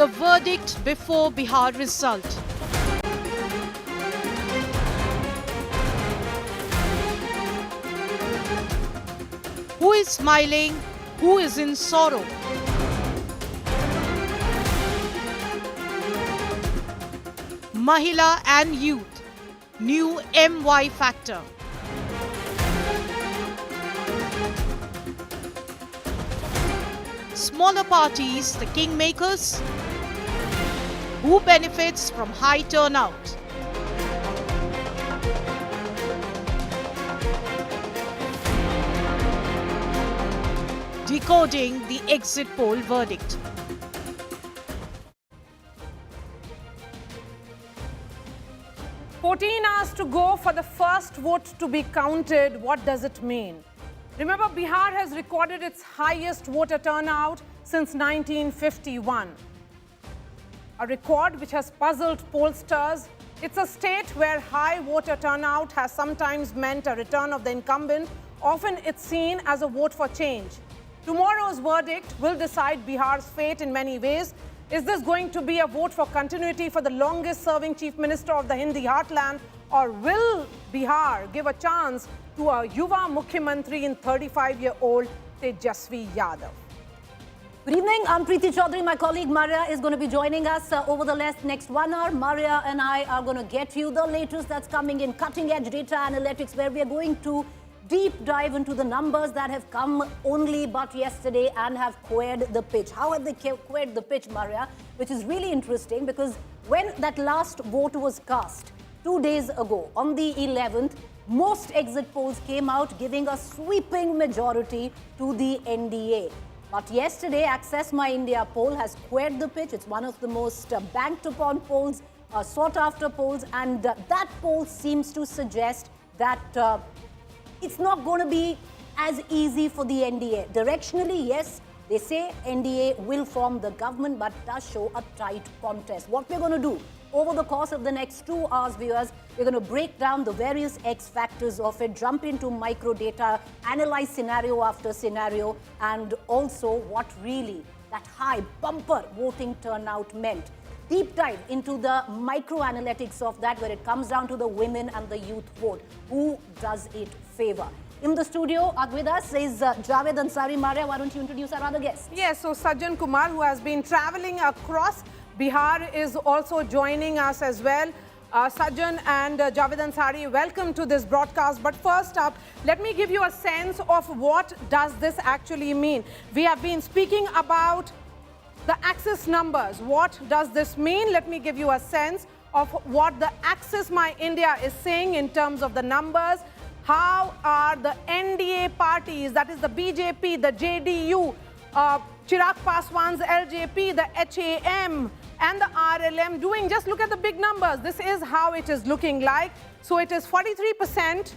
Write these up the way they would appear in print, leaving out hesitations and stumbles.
The verdict before Bihar result. Who is smiling? Who is in sorrow? Mahila and youth. New MY factor. Smaller parties, the kingmakers. Who benefits from high turnout? Decoding the exit poll verdict. "14 hours to go for the first vote to be counted. What does it mean?" Remember, Bihar has recorded its highest voter turnout since 1951. A record which has puzzled pollsters. It's a state where high voter turnout has sometimes meant a return of the incumbent. Often it's seen as a vote for change. Tomorrow's verdict will decide Bihar's fate in many ways. Is this going to be a vote for continuity for the longest serving chief minister of the Hindi heartland, or will Bihar give a chance to a Yuva Mukhyamantri in 35-year-old Tejashwi Yadav? Good evening, I'm Preeti Chaudhary. My colleague Maria is going to be joining us over the next 1 hour. Maria and I are going to get you the latest that's coming in cutting-edge data analytics, where we are going to deep dive into the numbers that have come only but yesterday and have queered the pitch. How have they queered the pitch, Maria? Which is really interesting, because when that last vote was cast 2 days ago, on the 11th, most exit polls came out giving a sweeping majority to the NDA. But yesterday, Access My India poll has queered the pitch. It's one of the most banked upon polls, sought after polls, and that poll seems to suggest that it's not going to be as easy for the NDA. Directionally, yes, they say NDA will form the government, but does show a tight contest. What we're going to do over the course of the next 2 hours, viewers, we're going to break down the various X factors of it, jump into micro data, analyze scenario after scenario, and also what really that high bumper voting turnout meant. Deep dive into the micro analytics of that, where it comes down to the women and the youth vote. Who does it favor? In the studio with us is Javed Ansari. Maria, why don't you introduce our other guests? Yes, so Sajjan Kumar, who has been traveling across Bihar, is also joining us as well. Sajjan and Javed Ansari, welcome to this broadcast. But first up, let me give you a sense of what does this actually mean. We have been speaking about the Access numbers. What does this mean? Let me give you a sense of what the Access My India is saying in terms of the numbers. How are the NDA parties, that is the BJP, the JDU, Chirag Paswan's LJP, the HAM and the RLM doing? Just look at the big numbers. This is how it is looking like. So it is 43%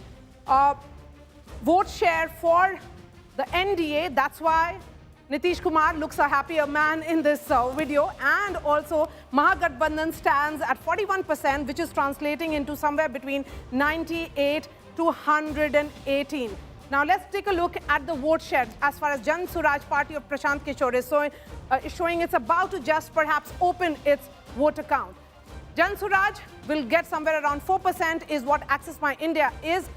vote share for the NDA. That's why Nitish Kumar looks a happier man in this video. And also Mahagathbandhan stands at 41%, which is translating into somewhere between 98 to 118. Now let's take a look at the vote share as far as Jan Suraj party of Prashant Kishore is showing it's about to just perhaps open its vote account. Jan Suraj will get somewhere around 4% is what Access My India is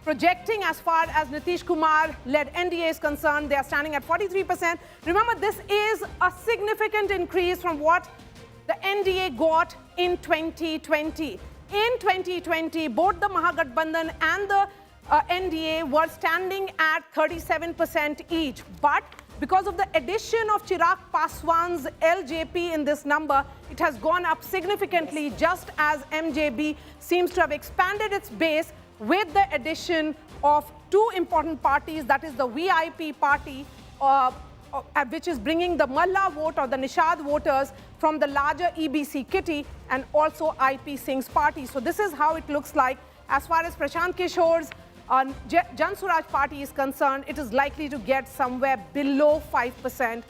projecting. As far as Nitish Kumar led NDA is concerned, they are standing at 43%. Remember, this is a significant increase from what the NDA got in 2020. In 2020, both the Mahagathbandhan and the NDA were standing at 37% each. But because of the addition of Chirag Paswan's LJP in this number, it has gone up significantly, just as MJB seems to have expanded its base with the addition of two important parties, that is the VIP party, which is bringing the Malla vote or the Nishad voters from the larger EBC kitty, and also IP Singh's party. So this is how it looks like. As far as Prashant Kishore's Jan Suraj party is concerned, it is likely to get somewhere below 5%.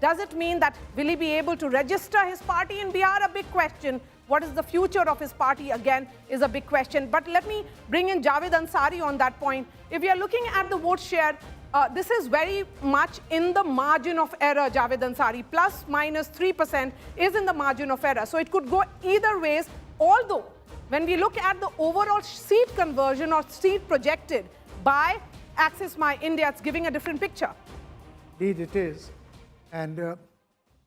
Does it mean that will he be able to register his party in Bihar? A big question. What is the future of his party, again, is a big question. But let me bring in Javed Ansari on that point. If we are looking at the vote share, this is very much in the margin of error, Javed Ansari. Plus minus 3% is in the margin of error. So it could go either ways, although when we look at the overall seat conversion or seat projected by Access My India, it's giving a different picture. Indeed, it is. And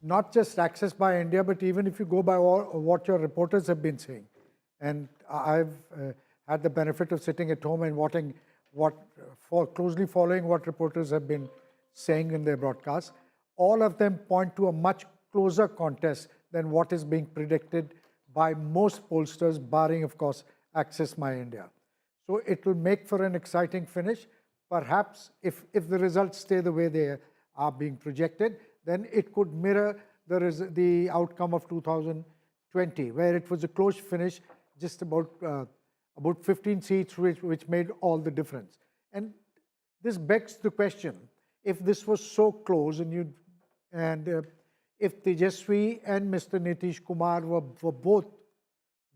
not just Access by India, but even if you go by what your reporters have been saying. And I've had the benefit of sitting at home and watching closely following what reporters have been saying in their broadcasts. All of them point to a much closer contest than what is being predicted by most pollsters, barring, of course, Access My India. So it will make for an exciting finish. Perhaps if the results stay the way they are being projected, then it could mirror the outcome of 2020, where it was a close finish, just about 15 seats, which made all the difference. And this begs the question: if this was so close, if Tejashwi and Mr. Nitish Kumar were both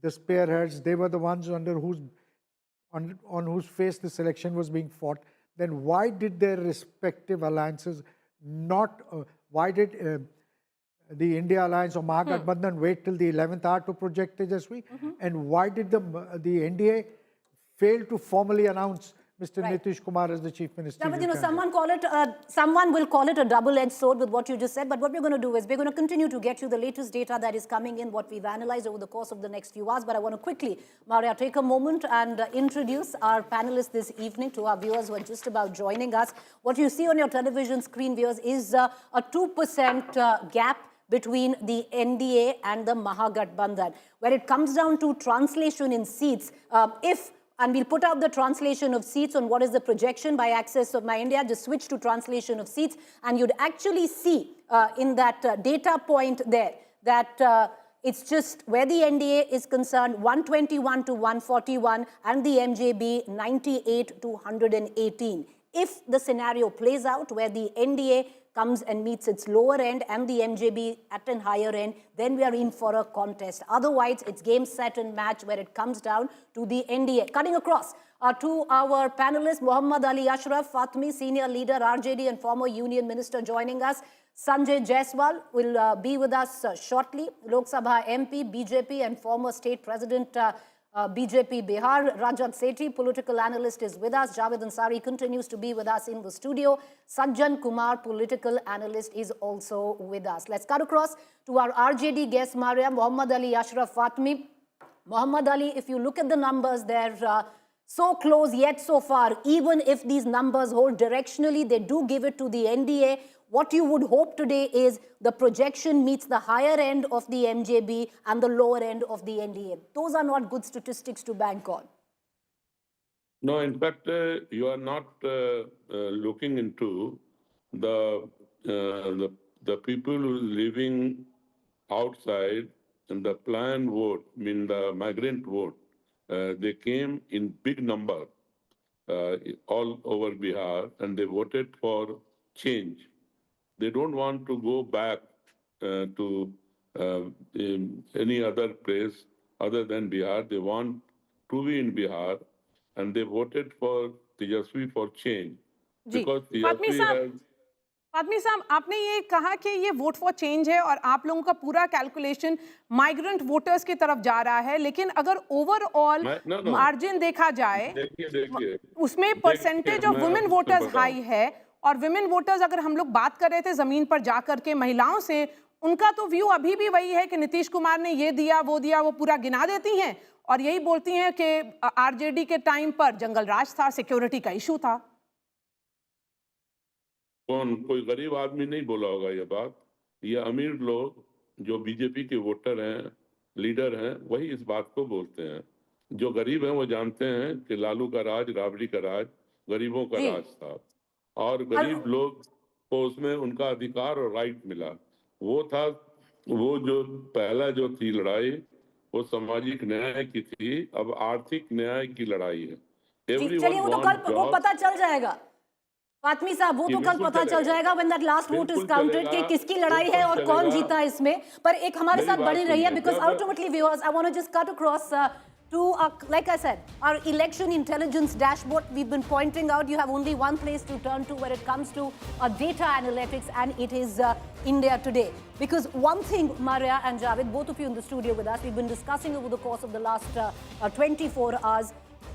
the spearheads, they were the ones on whose face this election was being fought, then why did their respective alliances not? Why did the India Alliance or Mahagathbandhan wait till the 11th hour to project Tejashwi? And why did the NDA fail to formally announce Mr. Nitish Kumar as the Chief Minister? But, someone will call it a double-edged sword with what you just said. But what we're going to do is we're going to continue to get you the latest data that is coming in, what we've analyzed over the course of the next few hours. But I want to quickly, Maria, take a moment and introduce our panelists this evening to our viewers who are just about joining us. What you see on your television screen, viewers, is a 2% gap between the NDA and the Mahagathbandhan, where it comes down to translation in seats. And we'll put out the translation of seats on what is the projection by Access of My India. Just switch to translation of seats, and you'd actually see in that data point there that it's just where the NDA is concerned, 121 to 141, and the MJB 98 to 118. If the scenario plays out where the NDA comes and meets its lower end and the MJB at an higher end, then we are in for a contest. Otherwise, it's game, set and match where it comes down to the NDA. Cutting across to our panelists, Muhammad Ali Ashraf Fatmi, Senior Leader, RJD and former Union Minister joining us. Sanjay Jaiswal will be with us shortly. Lok Sabha MP, BJP and former State President BJP Bihar. Rajat Sethi, political analyst, is with us. Javed Ansari continues to be with us in the studio. Sajjan Kumar, political analyst, is also with us. Let's cut across to our RJD guest, Maria, Muhammad Ali Ashraf Fatmi. Muhammad Ali, if you look at the numbers, they're so close yet so far. Even if these numbers hold directionally, they do give it to the NDA. What you would hope today is the projection meets the higher end of the MJB and the lower end of the NDA. Those are not good statistics to bank on. No, in fact, you are not looking into the people who are living outside and the planned vote, I mean the migrant vote. They came in big number all over Bihar, and they voted for change. They don't want to go back to any other place other than Bihar. They want to be in Bihar, and they voted for Tejashwi for change. Because Tejashwi Fatmi साहब, आपने ये कहा कि ये vote for change है और आप लोगों का पूरा कैलकुलेशन माइग्रेंट वोटर्स की तरफ जा रहा है, लेकिन अगर ओवरऑल मार्जिन देखा जाए उसमें percentage of women voters high है, और विमेन वोटर्स अगर हम लोग बात कर रहे थे जमीन पर जाकर के महिलाओं से, उनका तो व्यू अभी भी वही है कि नीतीश कुमार ने ये दिया वो पूरा गिना देती हैं और यही बोलती हैं कि आरजेडी के टाइम पर जंगल राज था, सिक्योरिटी का इशू था। कोई गरीब आदमी नहीं बोला होगा ये बात। ये अमीर लोग जो बीजेपी के वोटर हैं, लीडर हैं, वही इस बात को बोलते हैं। जो गरीब हैं वो जानते हैं कि लालू का राज, राबड़ी का राज, गरीबों का राज था, और गरीब लोग को उसमें उनका अधिकार और राइट मिला। वो था, वो जो पहला जो थी लड़ाई, वो सामाजिक न्याय की थी, अब आर्थिक न्याय की लड़ाई है। चलिए वो तो कल वो पता चल जाएगा फातमी साहब, वो तो कल पता चल जाएगा when that last vote is counted कि किसकी लड़ाई है और कौन जीता इसमें। पर एक हमारे साथ बनी रही है, because ultimately viewers, I want to just cut across to, like I said, our election intelligence dashboard. We've been pointing out you have only one place to turn to when it comes to data analytics, and it is India Today. Because one thing, Maria and Javed, both of you in the studio with us, we've been discussing over the course of the last 24 hours,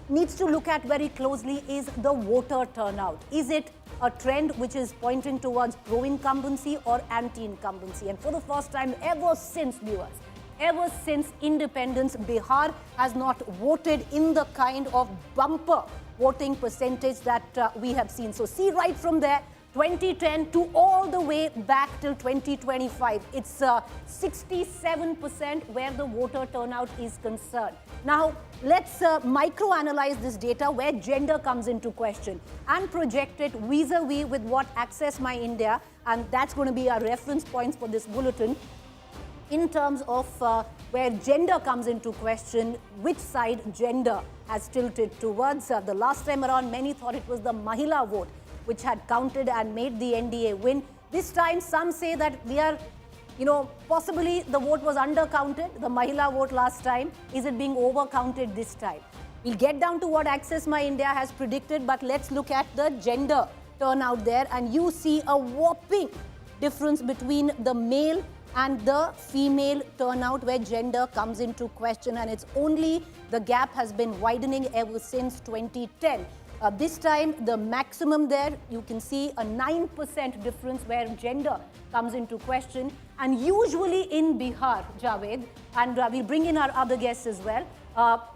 needs to look at very closely is the voter turnout. Is it a trend which is pointing towards pro-incumbency or anti-incumbency? And for the first time ever since, viewers, ever since independence, Bihar has not voted in the kind of bumper voting percentage that we have seen. So see right from there, 2010 to all the way back till 2025. It's 67% where the voter turnout is concerned. Now, let's micro-analyze this data where gender comes into question and project it vis-a-vis with what Access My India, and that's going to be our reference points for this bulletin, in terms of where gender comes into question, which side gender has tilted towards. The last time around, many thought it was the Mahila vote which had counted and made the NDA win. This time, some say that we are, possibly the vote was undercounted, the Mahila vote last time. Is it being overcounted this time? We'll get down to what Access My India has predicted, but let's look at the gender turnout there. And you see a whopping difference between the male and the female turnout where gender comes into question. And it's only the gap has been widening ever since 2010. This time, the maximum there, you can see a 9% difference where gender comes into question. And usually in Bihar, Javed, and we'll bring in our other guests as well,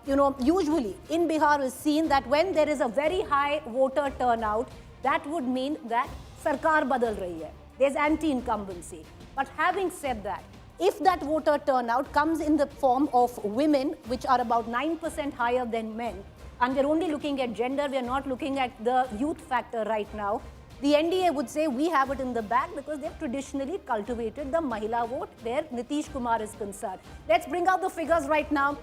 usually in Bihar is seen that when there is a very high voter turnout, that would mean that Sarkar badal rahi hai. There's anti-incumbency. But having said that, if that voter turnout comes in the form of women, which are about 9% higher than men, and we're only looking at gender, we're not looking at the youth factor right now, the NDA would say we have it in the bag because they've traditionally cultivated the Mahila vote where Nitish Kumar is concerned. Let's bring out the figures right now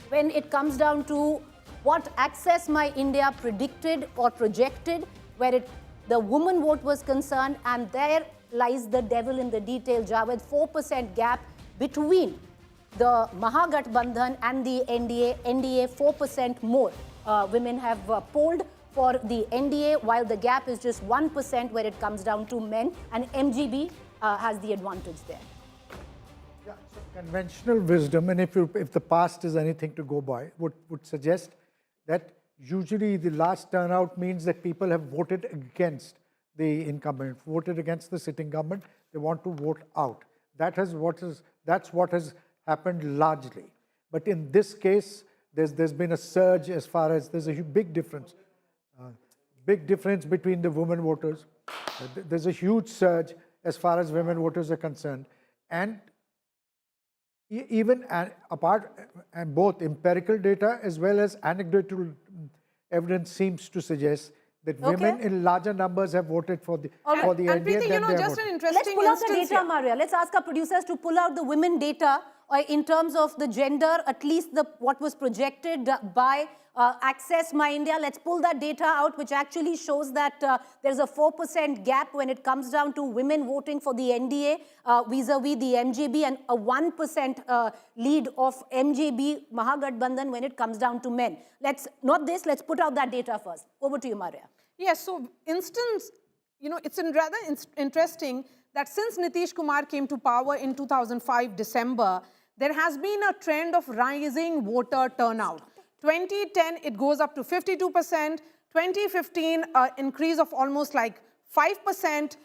when it comes down to what Access My India predicted or projected, where the woman vote was concerned, and there lies the devil in the detail, Javed. 4% gap between the Mahagathbandhan and the NDA 4% more. Women have polled for the NDA, while the gap is just 1% where it comes down to men, and MGB has the advantage there. Yeah, so conventional wisdom, and if the past is anything to go by, would suggest that usually the last turnout means that people have voted against the incumbent, voted against the sitting government. They want to vote out. That's what has happened largely. But in this case, there's been a surge as far as there's a big difference between the women voters. There's a huge surge as far as women voters are concerned, and even apart, and both empirical data as well as anecdotal evidence seems to suggest that women in larger numbers have voted for the NDA. And Preeti, just an interesting Let's pull out the instance data, here. Maria. Let's ask our producers to pull out the women data in terms of the gender, at least what was projected by Access My India. Let's pull that data out, which actually shows that there's a 4% gap when it comes down to women voting for the NDA vis-a-vis the MJB, and a 1% lead of MJB Mahagathbandhan when it comes down to men. Let's put out that data first. Over to you, Maria. Yes, so it's rather interesting that since Nitish Kumar came to power in 2005 December, there has been a trend of rising voter turnout. 2010, it goes up to 52%. 2015, increase of almost like 5%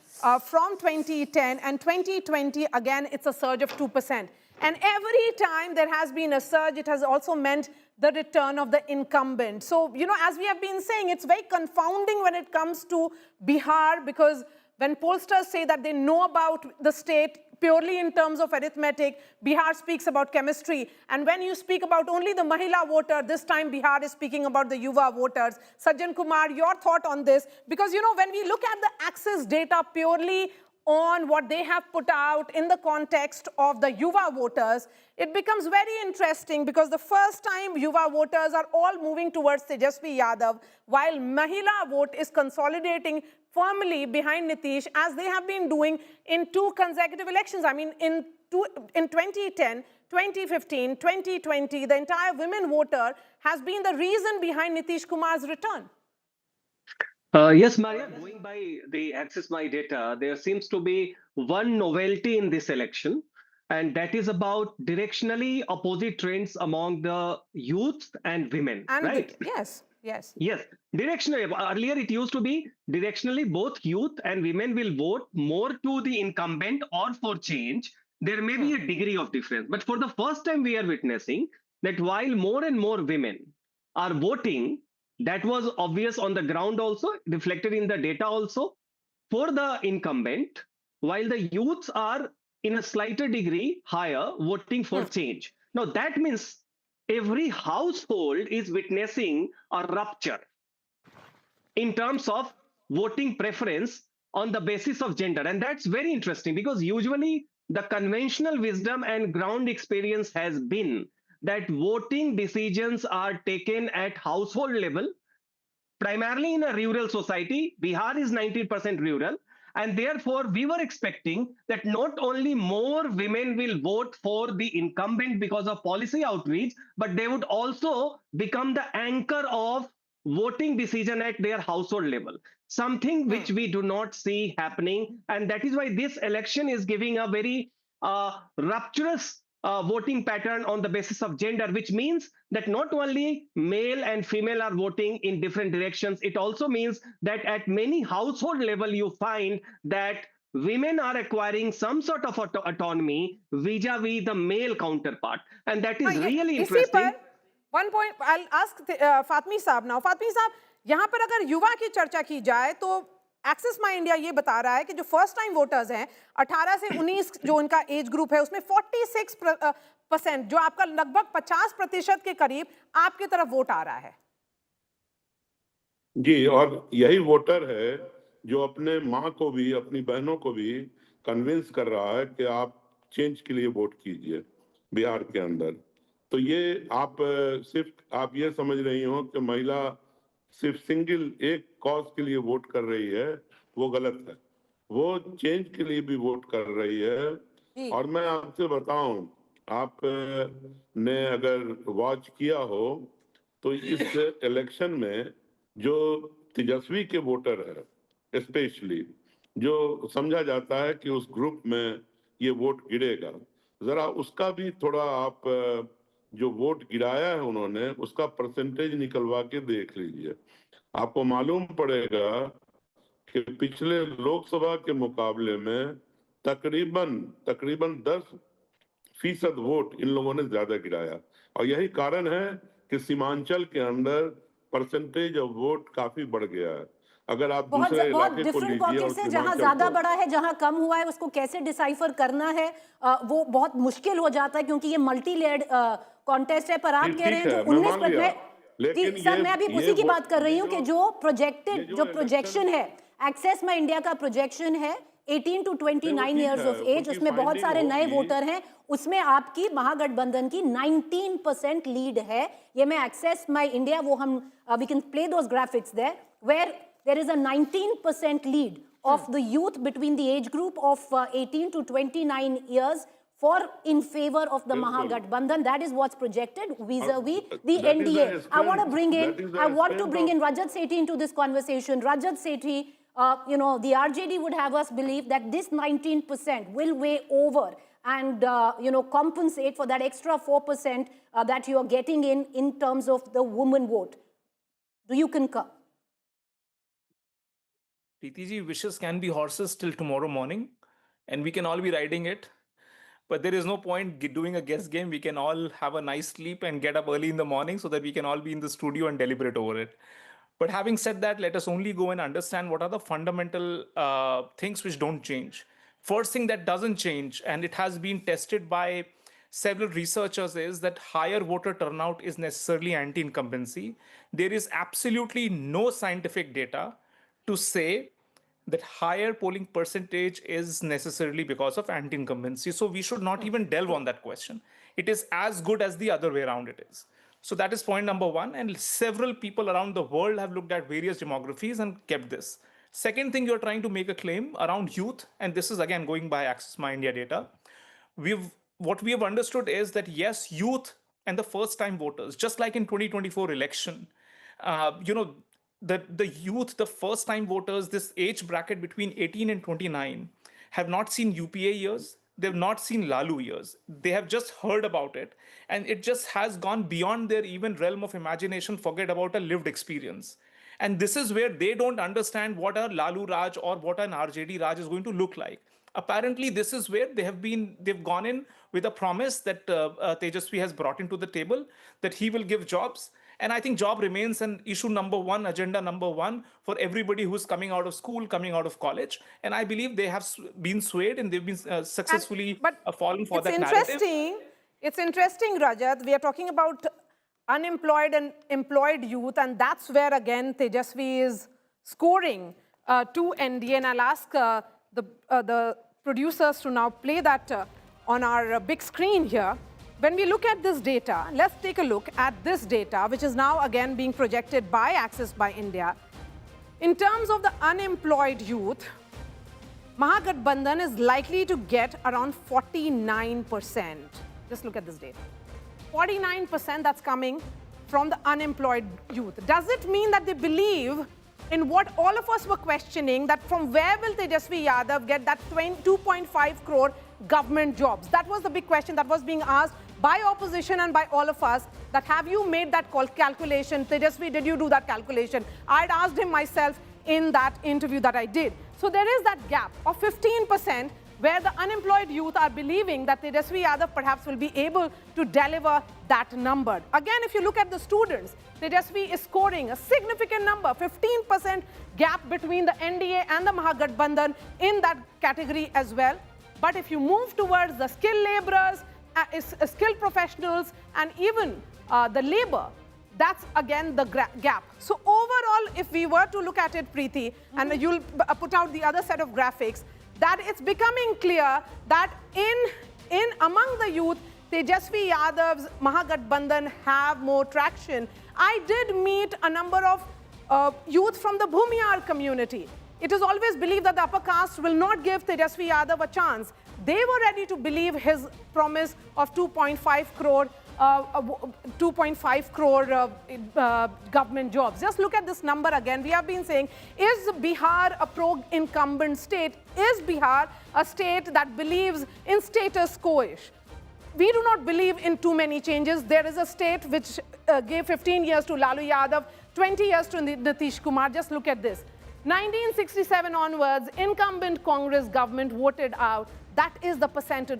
from 2010. And 2020, again, it's a surge of 2%. And every time there has been a surge, it has also meant the return of the incumbent. So, as we have been saying, it's very confounding when it comes to Bihar, because when pollsters say that they know about the state purely in terms of arithmetic, Bihar speaks about chemistry. And when you speak about only the Mahila voter, this time Bihar is speaking about the Yuva voters. Sajjan Kumar, your thought on this? Because, when we look at the Access data purely on what they have put out in the context of the Yuva voters, it becomes very interesting, because the first time Yuva voters are all moving towards Tejashwi Yadav, while Mahila vote is consolidating firmly behind Nitish, as they have been doing in 2 consecutive elections. I mean, in in 2010, 2015, 2020, the entire women voter has been the reason behind Nitish Kumar's return. Yes, Maria, going by the Access My Data, there seems to be one novelty in this election, and that is about directionally opposite trends among the youth and women, And right? yes, yes. Yes, directionally. Earlier, it used to be directionally both youth and women will vote more to the incumbent or for change. There may be a degree of difference. But for the first time, we are witnessing that while more and more women are voting, that was obvious on the ground also, reflected in the data also, for the incumbent, while the youths are in a slighter degree higher voting for change. Now, that means every household is witnessing a rupture in terms of voting preference on the basis of gender. And that's very interesting because usually the conventional wisdom and ground experience has been that voting decisions are taken at household level, primarily in a rural society. Bihar is 90% rural. And therefore, we were expecting that not only more women will vote for the incumbent because of policy outreach, but they would also become the anchor of voting decision at their household level. Something which we do not see happening. And that is why this election is giving a very rupturous voting pattern on the basis of gender, which means that not only male and female are voting in different directions, it also means that at many household level, you find that women are acquiring some sort of autonomy vis-a-vis the male counterpart. And that is really interesting. One point, I'll ask Fatmi Saab now. Fatmi Saab, यहाँ पर अगर युवा की चर्चा की जाए तो access माई India ये बता रहा है कि जो फर्स्ट टाइम वोटर्स हैं 18 से 19 जो उनका एज ग्रुप है उसमें 46% जो आपका लगभग 50% के करीब आपकी तरफ वोट आ रहा है जी। और यही वोटर है जो अपने माँ को भी अपनी बहनों को भी कन्विंस कर रहा है कि आप चेंज के लिए वोट कीजिए बिहार के अंदर। तो ये आप सिर्फ आप ये समझ रही हो कि महिला सिर्फ सिंगल एक कॉज के लिए वोट कर रही है, वो गलत है। वो चेंज के लिए भी वोट कर रही है। और मैं आपसे बताऊं, आप ने अगर वॉच किया हो तो इस इलेक्शन में जो तेजस्वी के वोटर है, स्पेशली जो समझा जाता है कि उस ग्रुप में ये वोट गिरेगा, जरा उसका भी थोड़ा आप जो वोट गिराया है उन्होंने उसका परसेंटेज निकलवा के देख लीजिए। आपको मालूम पड़ेगा कि पिछले लोकसभा के मुकाबले में तकरीबन 10% वोट इन लोगों ने ज्यादा गिराया। और यही कारण है कि सीमांचल के अंदर परसेंटेज ऑफ वोट काफी बढ़ गया है। अगर आप दूसरे इलाके को लीजिए और से जहां ज्यादा बड़ा है, जहां कम हुआ है, उसको कैसे डिसाइफर करना है वो बहुत मुश्किल हो जाता है क्योंकि ये मल्टी लेयर्ड कॉन्टेस्ट है। पर आप कह रहे हैं जो 19% सर मैं अभी उसी की बात कर रही हूँ कि जो प्रोजेक्शन है, एक्सेस माई इंडिया का प्रोजेक्शन है 18 to 29 years of age, उसमें बहुत सारे नए वोटर हैं, उसमें आपकी महागठबंधन की 19% लीड है। ये मैं एक्सेस माई इंडिया वो हम we can play those graphics there where there is a 19% lead of the youth between the age group of 18 to 29 years for in favor of the Mahagathbandhan. That is what's projected vis-a-vis the NDA. I want to bring in Rajat Sethi into this conversation. Rajat Sethi, the RJD would have us believe that this 19% will weigh over and compensate for that extra 4% that you are getting in terms of the woman vote. Do you concur? Preeti, wishes can be horses till tomorrow morning, and we can all be riding it. But there is no point doing a guess game. We can all have a nice sleep and get up early in the morning so that we can all be in the studio and deliberate over it. But having said that, let us only go and understand what are the fundamental things which don't change. First thing that doesn't change, and it has been tested by several researchers, is that higher voter turnout is necessarily anti-incumbency. There is absolutely no scientific data to say that higher polling percentage is necessarily because of anti-incumbency. So we should not even delve on that question. It is as good as the other way around it is. So that is point number one. And several people around the world have looked at various demographies and kept this. Second thing, you're trying to make a claim around youth. And this is again going by Access My India data. what we have understood is that yes, youth and the first-time voters, just like in 2024 election, the youth, the first-time voters, this age bracket between 18 and 29, have not seen UPA years. They've not seen Lalu years. They have just heard about it, and it just has gone beyond their even realm of imagination. Forget about a lived experience. And this is where they don't understand what a Lalu Raj or what an RJD Raj is going to look like. Apparently, this is where they've gone in with a promise that Tejashwi has brought into the table, that he will give jobs. And I think job remains an issue number one, agenda number one for everybody who's coming out of school, coming out of college. And I believe they have been swayed and they've been successfully fallen for that narrative. It's interesting, Rajat. We are talking about unemployed and employed youth, and that's where, again, Tejashwi is scoring to NDA. And I'll ask the producers to now play that on our big screen here. When we look at this data, let's take a look at this data, which is now again being projected by Access by India. In terms of the unemployed youth, Mahagathbandhan is likely to get around 49%. Just look at this data. 49% that's coming from the unemployed youth. Does it mean that they believe in what all of us were questioning, that from where will Tejashwi Yadav get that 2.5 crore government jobs? That was the big question that was being asked by opposition and by all of us, that have you made that calculation? Tejashwi, did you do that calculation? I'd asked him myself in that interview that I did. So there is that gap of 15% where the unemployed youth are believing that Tejashwi Yadav perhaps will be able to deliver that number. Again, if you look at the students, Tejashwi is scoring a significant number, 15% gap between the NDA and the Mahagathbandhan in that category as well. But if you move towards the skilled laborers, skilled professionals, and even the labor, that's again the gap. So overall, if we were to look at it, Preeti, and you'll put out the other set of graphics, that it's becoming clear that in among the youth, Tejashwi Yadav's Mahagathbandhan have more traction. I did meet a number of youth from the Bhumiyar community. It is always believed that the upper caste will not give Tejashwi Yadav a chance. They were ready to believe his promise of 2.5 crore government jobs. Just look at this number again. We have been saying, is Bihar a pro-incumbent state? Is Bihar a state that believes in status quo-ish? We do not believe in too many changes. There is a state which gave 15 years to Lalu Yadav, 20 years to Nitish Kumar. Just look at this. 1967 onwards, incumbent Congress government voted out. That is the percent,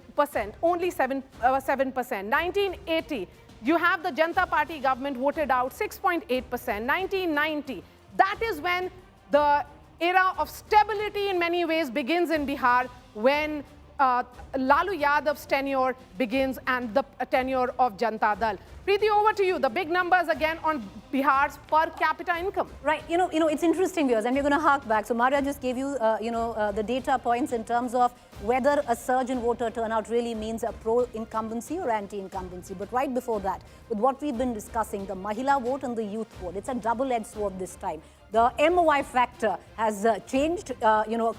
only 7%. 1980, you have the Janata Party government voted out, 6.8%. 1990, that is when the era of stability in many ways begins in Bihar, when Lalu Yadav's tenure begins and the tenure of Janata Dal. Preeti, over to you. The big numbers again on Bihar's per capita income. Right. You know, it's interesting, viewers, and we're going to hark back. So Maria just gave you, the data points in terms of whether a surge in voter turnout really means a pro-incumbency or anti-incumbency. But right before that, with what we've been discussing, the Mahila vote and the youth vote, it's a double-edged sword this time. The MOI factor has changed,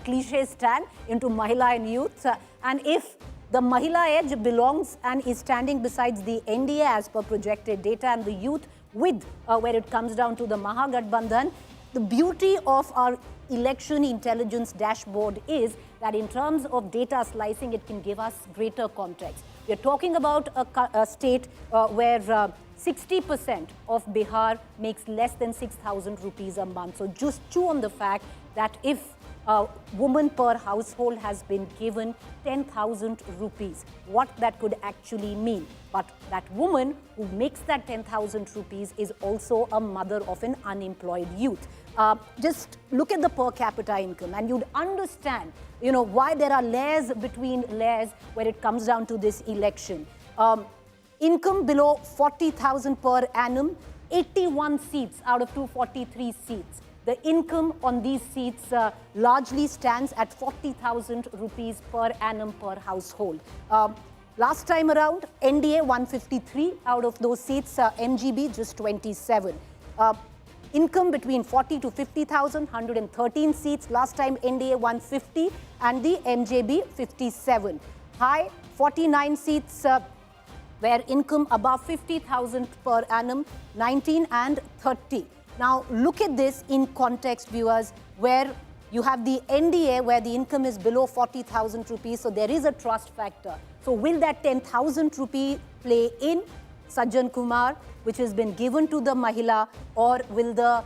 cliche stand into Mahila and youth. And if the Mahila edge belongs and is standing besides the NDA as per projected data and the youth with where it comes down to the Mahagathbandhan, the beauty of our election intelligence dashboard is that in terms of data slicing, it can give us greater context. We're talking about a state where 60% of Bihar makes less than 6,000 rupees a month. So just chew on the fact that if a woman per household has been given 10,000 rupees, what that could actually mean. But that woman who makes that 10,000 rupees is also a mother of an unemployed youth. Just look at the per capita income and you'd understand, why there are layers between layers when it comes down to this election. Income below 40,000 per annum, 81 seats out of 243 seats. The income on these seats largely stands at 40,000 rupees per annum per household. Last time around, NDA 153 out of those seats, MGB just 27. Income between 40 to 50,000, 113 seats. Last time NDA 150 and the MJB 57. high, 49 seats where income above 50,000 per annum, 19 and 30. Now look at this in context, viewers, where you have the NDA where the income is below 40,000 rupees, so there is a trust factor. So will that 10,000 rupee play in Sajjan Kumar, which has been given to the Mahila, or will the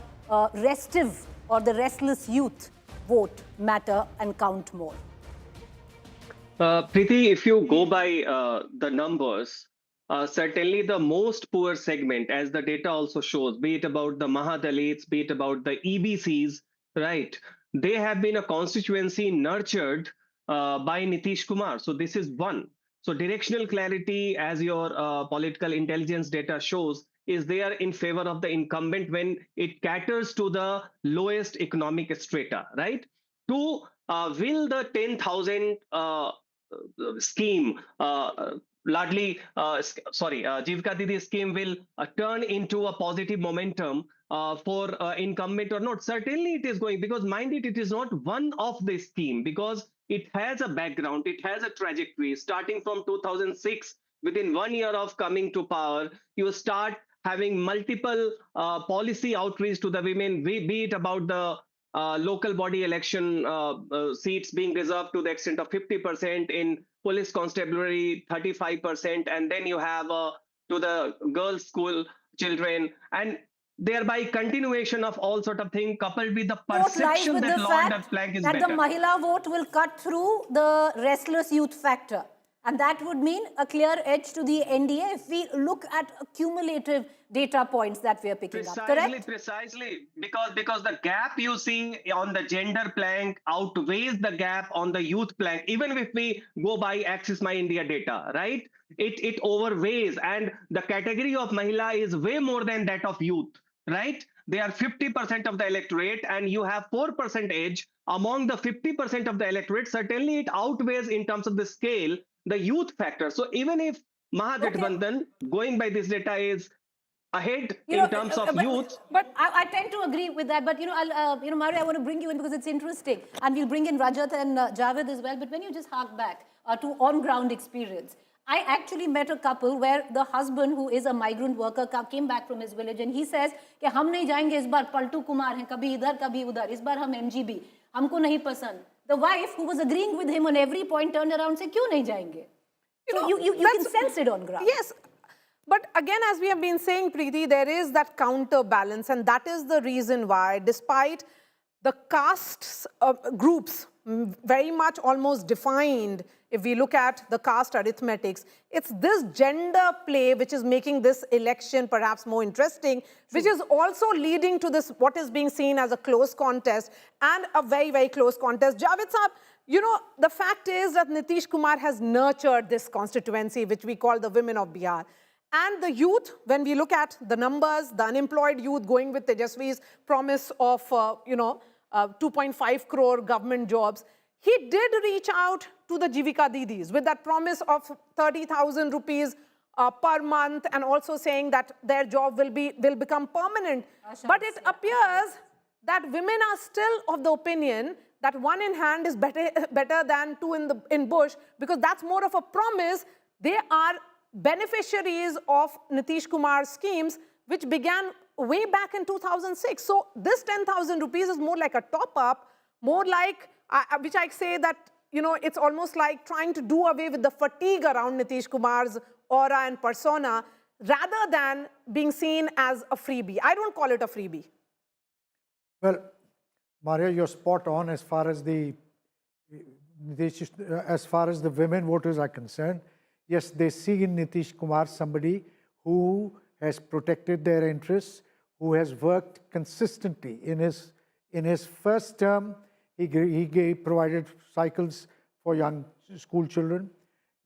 restive or the restless youth vote matter and count more? Preeti, if you go by the numbers, certainly the most poor segment, as the data also shows, be it about the Mahadalits, be it about the EBCs, right? They have been a constituency nurtured by Nitish Kumar. So this is one. So directional clarity, as your political intelligence data shows, is there in favor of the incumbent when it caters to the lowest economic strata, right? Two, will the 10,000 scheme, Jivka Didi scheme will turn into a positive momentum for incumbent or not? Certainly it is going, because mind it is not one of the scheme, because it has a background, it has a trajectory. Starting from 2006, within 1 year of coming to power, you start having multiple policy outreach to the women, be it about the local body election seats being reserved to the extent of 50%, in police constabulary 35%, and then you have to the girls' school children, and thereby continuation of all sort of thing, coupled with the perception that law and plank is that better. the Mahila vote will cut through the restless youth factor. And that would mean a clear edge to the NDA if we look at cumulative data points that we are picking up, correct? Precisely, because the gap you see on the gender plank outweighs the gap on the youth plank. Even if we go by Axis My India data, right? It overweighs, and the category of Mahila is way more than that of youth, right? They are 50% of the electorate, and you have 4% edge among the 50% of the electorate. Certainly it outweighs in terms of the scale the youth factor. So even if Mahagathbandhan, going by this data, is ahead in terms of youth. But I tend to agree with that. But I'll, Mario, I want to bring you in because it's interesting, and we'll bring in Rajat and Javed as well. But when you just hark back to on-ground experience, I actually met a couple where the husband, who is a migrant worker, came back from his village, and he says कि हम नहीं जाएंगे इस बार, पलटू कुमार हैं, कभी इधर कभी उधर, इस बार हम MGB, हमको नहीं पसंद. The wife, who was agreeing with him on every point, turned around and said, क्यों नहीं जाएंगे? So you can sense it on ground. Yes. But again, as we have been saying, Preeti, there is that counterbalance, and that is the reason why, despite the caste groups very much almost defined, if we look at the caste arithmetics, it's this gender play which is making this election perhaps more interesting, which is also leading to this, what is being seen as a close contest, and a very, very close contest. Javed Saab, the fact is that Nitish Kumar has nurtured this constituency, which we call the women of Bihar. And the youth, when we look at the numbers, the unemployed youth going with Tejashwi's promise of, 2.5 crore government jobs, he did reach out to the Jivika Didis with that promise of 30,000 rupees per month, and also saying that their job will become permanent. But it appears that women are still of the opinion that one in hand is better than two in bush, because that's more of a promise. They are beneficiaries of Nitish Kumar's schemes, which began way back in 2006. So this 10,000 rupees is more like a top-up, more like, which I say that, it's almost like trying to do away with the fatigue around Nitish Kumar's aura and persona, rather than being seen as a freebie. I don't call it a freebie. Well, Maria, you're spot on as far as the women voters are concerned. Yes, they see in Nitish Kumar somebody who has protected their interests, who has worked consistently. In his first term, he provided cycles for young school children.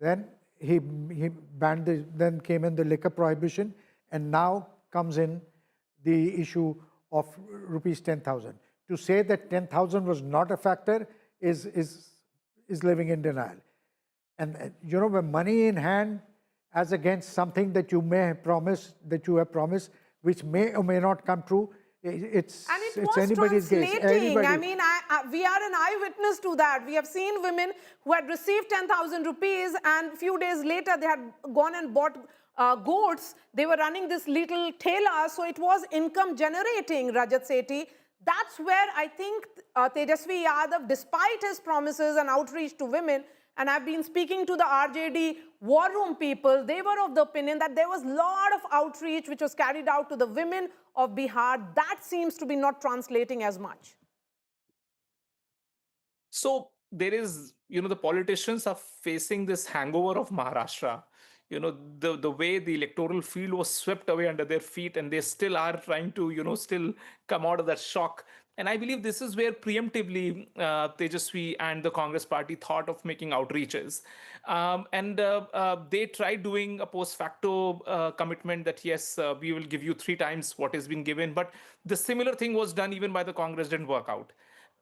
Then he banned then came in the liquor prohibition, and now comes in the issue of rupees 10,000. To say that 10,000 was not a factor is living in denial. And when money in hand as against something that you may have promised, which may or may not come true, It's And it it's was anybody's guess. translating. I Anybody. mean, we are an eyewitness to that. We have seen women who had received 10,000 rupees and a few days later they had gone and bought goats. They were running this little tailor, so it was income generating, Rajat Sethi. That's where I think Tejashwi Yadav, despite his promises and outreach to women, and I've been speaking to the RJD war room people, they were of the opinion that there was a lot of outreach which was carried out to the women of Bihar. That seems to be not translating as much. So there is, the politicians are facing this hangover of Maharashtra. The way the electoral field was swept away under their feet, and they still are trying to, still come out of that shock. And I believe this is where preemptively Tejashwi and the Congress party thought of making outreaches. And they tried doing a post facto commitment that, yes, we will give you 3 times what has been given. But the similar thing was done even by the Congress, didn't work out.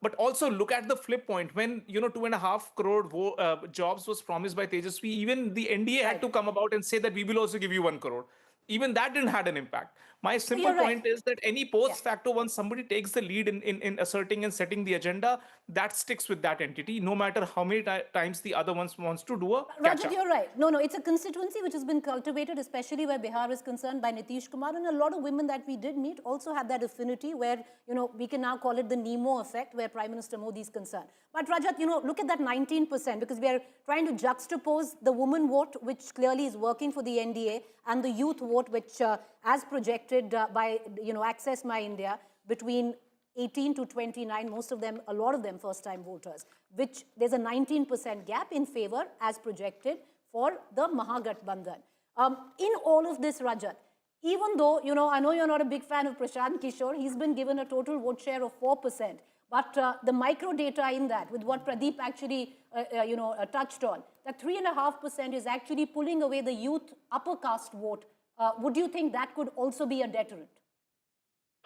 But also look at the flip point when 2.5 crore jobs was promised by Tejashwi. Even the NDA had to come about and say that we will also give you 1 crore. Even that didn't had an impact. My simple point is that any post facto, once somebody takes the lead in asserting and setting the agenda, that sticks with that entity, no matter how many times the other ones wants to do a catch up. Rajat, you're right. No, it's a constituency which has been cultivated, especially where Bihar is concerned, by Nitish Kumar. And a lot of women that we did meet also have that affinity where, we can now call it the Nemo effect, where Prime Minister Modi is concerned. But Rajat, look at that 19%, because we are trying to juxtapose the woman vote, which clearly is working for the NDA, and the youth vote, which, as projected by, Access My India, between 18 to 29, most of them, a lot of them first-time voters, which there's a 19% gap in favor, as projected, for the Mahagathbandhan. In all of this, Rajat, even though, I know you're not a big fan of Prashant Kishore, he's been given a total vote share of 4%. But the micro data in that, with what Pradeep actually, touched on, that 3.5% is actually pulling away the youth upper caste vote. Would you think that could also be a deterrent?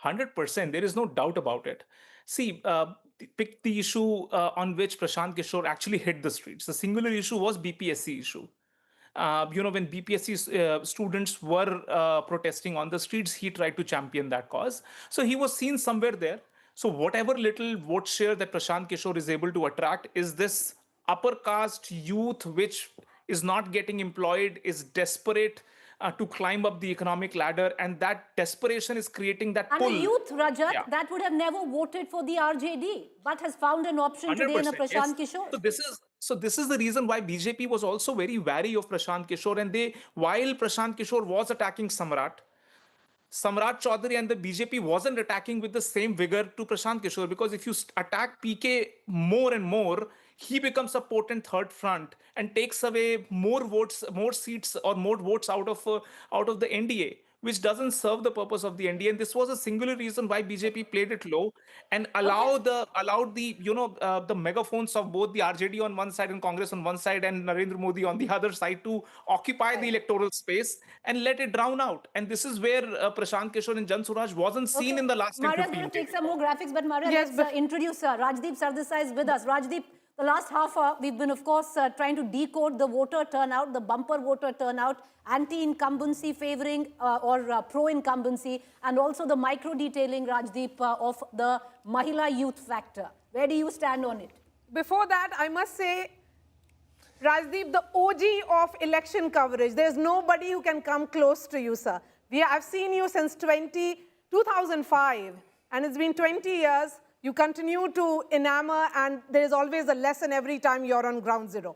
100%. There is no doubt about it. See, pick the issue on which Prashant Kishore actually hit the streets. The singular issue was BPSC issue. When BPSC students were protesting on the streets, he tried to champion that cause. So he was seen somewhere there. So whatever little vote share that Prashant Kishore is able to attract is this upper caste youth, which is not getting employed, is desperate to climb up the economic ladder, and that desperation is creating that pull. And the youth, Rajat, that would have never voted for the RJD, but has found an option today in a Prashant Kishore. So this is the reason why BJP was also very wary of Prashant Kishore, and while Prashant Kishore was attacking Samrat Choudhary and the BJP wasn't attacking with the same vigor to Prashant Kishore, because if you attack PK more and more, he becomes a potent third front and takes away more votes, more seats, or more votes out of the NDA, which doesn't serve the purpose of the NDA. And this was a singular reason why BJP played it low and allowed the megaphones of both the RJD on one side and Congress on one side and Narendra Modi on the other side to occupy the electoral space and let it drown out. And this is where Prashant Kishore and Jan Suraj wasn't seen in the last 10 Maria, 15 going to take days. some more graphics, but Maria, let's introduce Rajdeep Sardesai is with us. Rajdeep, the last half hour, we've been, of course, trying to decode the voter turnout, the bumper voter turnout, anti-incumbency favoring or pro-incumbency, and also the micro-detailing, Rajdeep, of the Mahila youth factor. Where do you stand on it? Before that, I must say, Rajdeep, the OG of election coverage, there's nobody who can come close to you, sir. I've seen you since 2005, and it's been 20 years. You continue to enamor, and there is always a lesson every time you're on ground zero.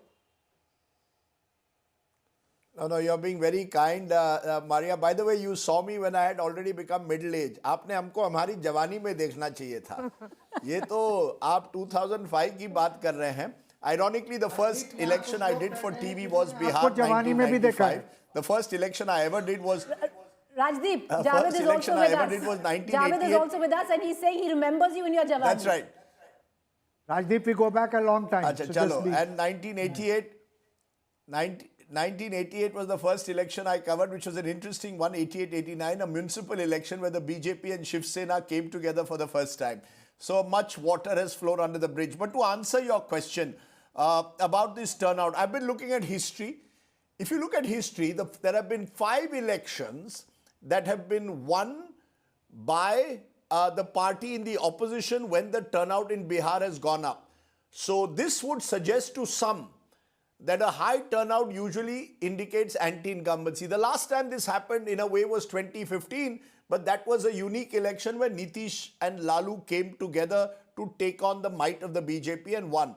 No, you're being very kind, Maria. By the way, you saw me when I had already become middle-aged. आपने हमको हमारी जवानी में देखना चाहिए था. ये तो आप 2005 की बात कर रहे हैं. Ironically, the first election I did for TV was Bihar 1995. The first election I ever did was... Rajdeep, Javed is also with us. Javed is also with us, and he's saying he remembers you in your Javed. That's right. Rajdeep, we go back a long time. Achha, so chalo. And 1988 was the first election I covered, which was an interesting one, 88-89, a municipal election where the BJP and Shiv Sena came together for the first time. So much water has flowed under the bridge. But to answer your question about this turnout, I've been looking at history. If you look at history, there have been 5 elections that have been won by the party in the opposition when the turnout in Bihar has gone up. So this would suggest to some that a high turnout usually indicates anti-incumbency. The last time this happened in a way was 2015, but that was a unique election where Nitish and Lalu came together to take on the might of the BJP and won.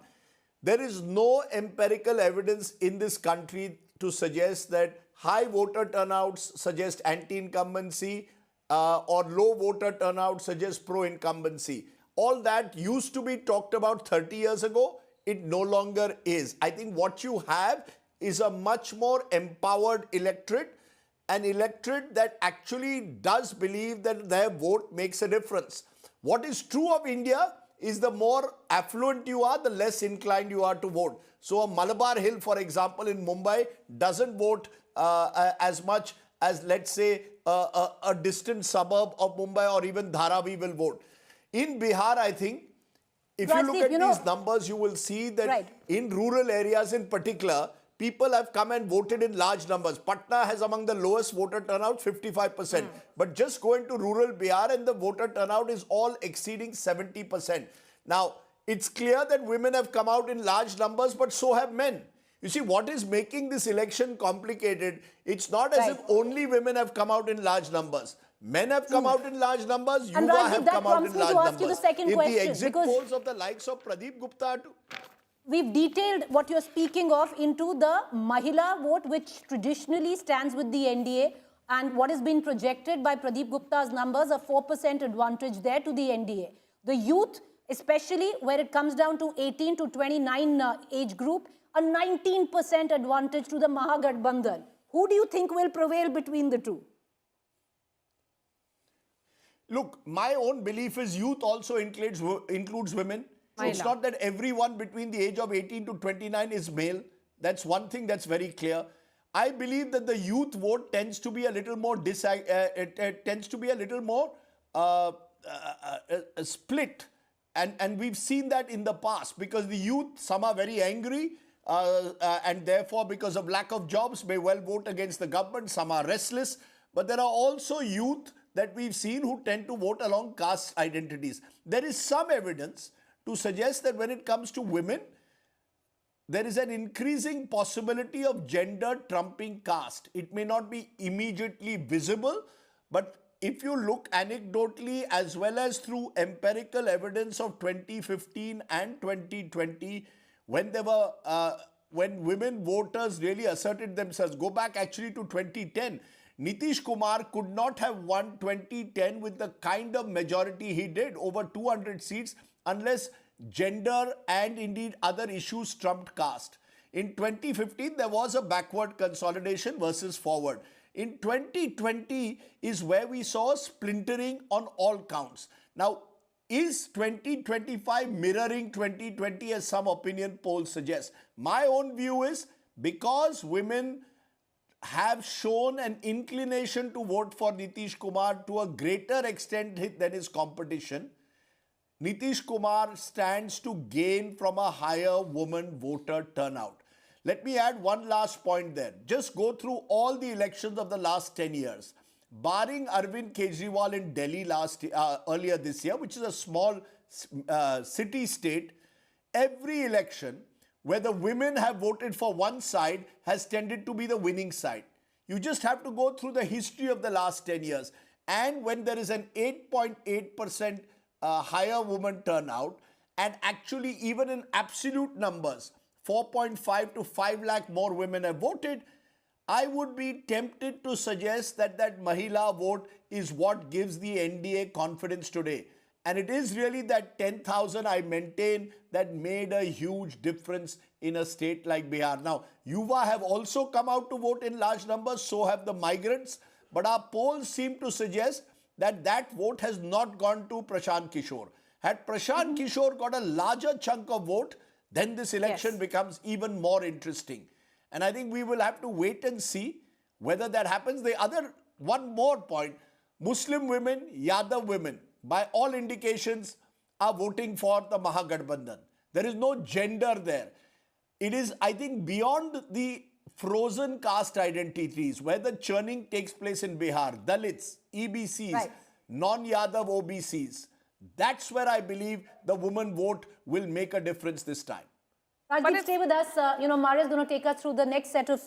There is no empirical evidence in this country to suggest that high voter turnouts suggest anti-incumbency or low voter turnout suggests pro-incumbency. All that used to be talked about 30 years ago. It no longer is. I think what you have is a much more empowered electorate, an electorate that actually does believe that their vote makes a difference. What is true of India is the more affluent you are, the less inclined you are to vote. So a Malabar Hill, for example, in Mumbai doesn't vote as much as, let's say, a distant suburb of Mumbai or even Dharavi will vote. In Bihar, I think, if you look at these numbers, you will see that in rural areas in particular, people have come and voted in large numbers. Patna has among the lowest voter turnout, 55%. But just go into rural Bihar and the voter turnout is all exceeding 70%. Now, it's clear that women have come out in large numbers, but so have men. You see, what is making this election complicated, it's not as if only women have come out in large numbers. Men have come out in large numbers, Yuva have come out in large numbers. If the exit polls of the likes of Pradeep Gupta... We've detailed what you're speaking of into the Mahila vote, which traditionally stands with the NDA, and what has been projected by Pradeep Gupta's numbers, a 4% advantage there to the NDA. The youth, especially where it comes down to 18 to 29 age group, a 19% advantage to the Mahagathbandhan. Who do you think will prevail between the two? Look, my own belief is youth also includes women. So it's not that everyone between the age of 18 to 29 is male. That's one thing that's very clear. I believe that the youth vote tends to be a little more split, and we've seen that in the past because the youth, some are very angry and therefore because of lack of jobs may well vote against the government. Some are restless, but there are also youth that we've seen who tend to vote along caste identities. There is some evidence to suggest that when it comes to women, there is an increasing possibility of gender trumping caste. It may not be immediately visible, but if you look anecdotally as well as through empirical evidence of 2015 and 2020, when there were when women voters really asserted themselves, go back actually to 2010, Nitish Kumar could not have won 2010 with the kind of majority he did, over 200 seats, unless gender and indeed other issues trumped caste. In 2015, there was a backward consolidation versus forward. In 2020 is where we saw splintering on all counts. Now, is 2025 mirroring 2020 as some opinion polls suggest? My own view is because women have shown an inclination to vote for Nitish Kumar to a greater extent than his competition, Nitish Kumar stands to gain from a higher woman voter turnout. Let me add one last point there. Just go through all the elections of the last 10 years. Barring Arvind Kejriwal in Delhi earlier this year, which is a small city-state, every election where the women have voted for one side has tended to be the winning side. You just have to go through the history of the last 10 years. And when there is an 8.8% higher woman turnout, and actually even in absolute numbers, 4.5 to 5 lakh more women have voted, I would be tempted to suggest that that Mahila vote is what gives the NDA confidence today. And it is really that 10,000 I maintain that made a huge difference in a state like Bihar. Now, Yuva have also come out to vote in large numbers, so have the migrants. But our polls seem to suggest that that vote has not gone to Prashant Kishore. Had Prashant Kishore got a larger chunk of vote, then this election becomes even more interesting. And I think we will have to wait and see whether that happens. The other, one more point, Muslim women, Yadav women, by all indications, are voting for the Mahagathbandhan. There is no gender there. It is, I think, beyond the frozen caste identities where the churning takes place in Bihar, Dalits, EBCs, non-Yadav OBCs. That's where I believe the woman vote will make a difference this time. Rajdeep, stay with us. Maria is going to take us through the next set of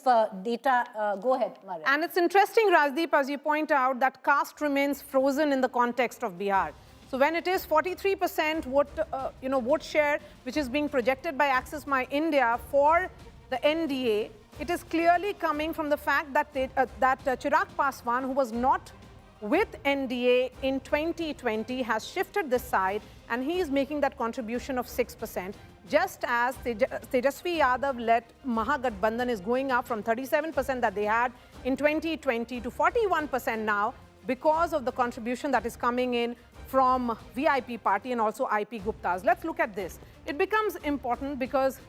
data. Go ahead, Maria. And it's interesting, Rajdeep, as you point out, that caste remains frozen in the context of Bihar. So when it is 43% vote share, which is being projected by Access My India for the NDA, it is clearly coming from the fact that Chirag Paswan, who was not with NDA in 2020, has shifted this side, and he is making that contribution of 6%. Just as Tejashwi Yadav-led Mahagathbandhan is going up from 37% that they had in 2020 to 41% now because of the contribution that is coming in from VIP party and also IP Guptas. Let's look at this. It becomes important because,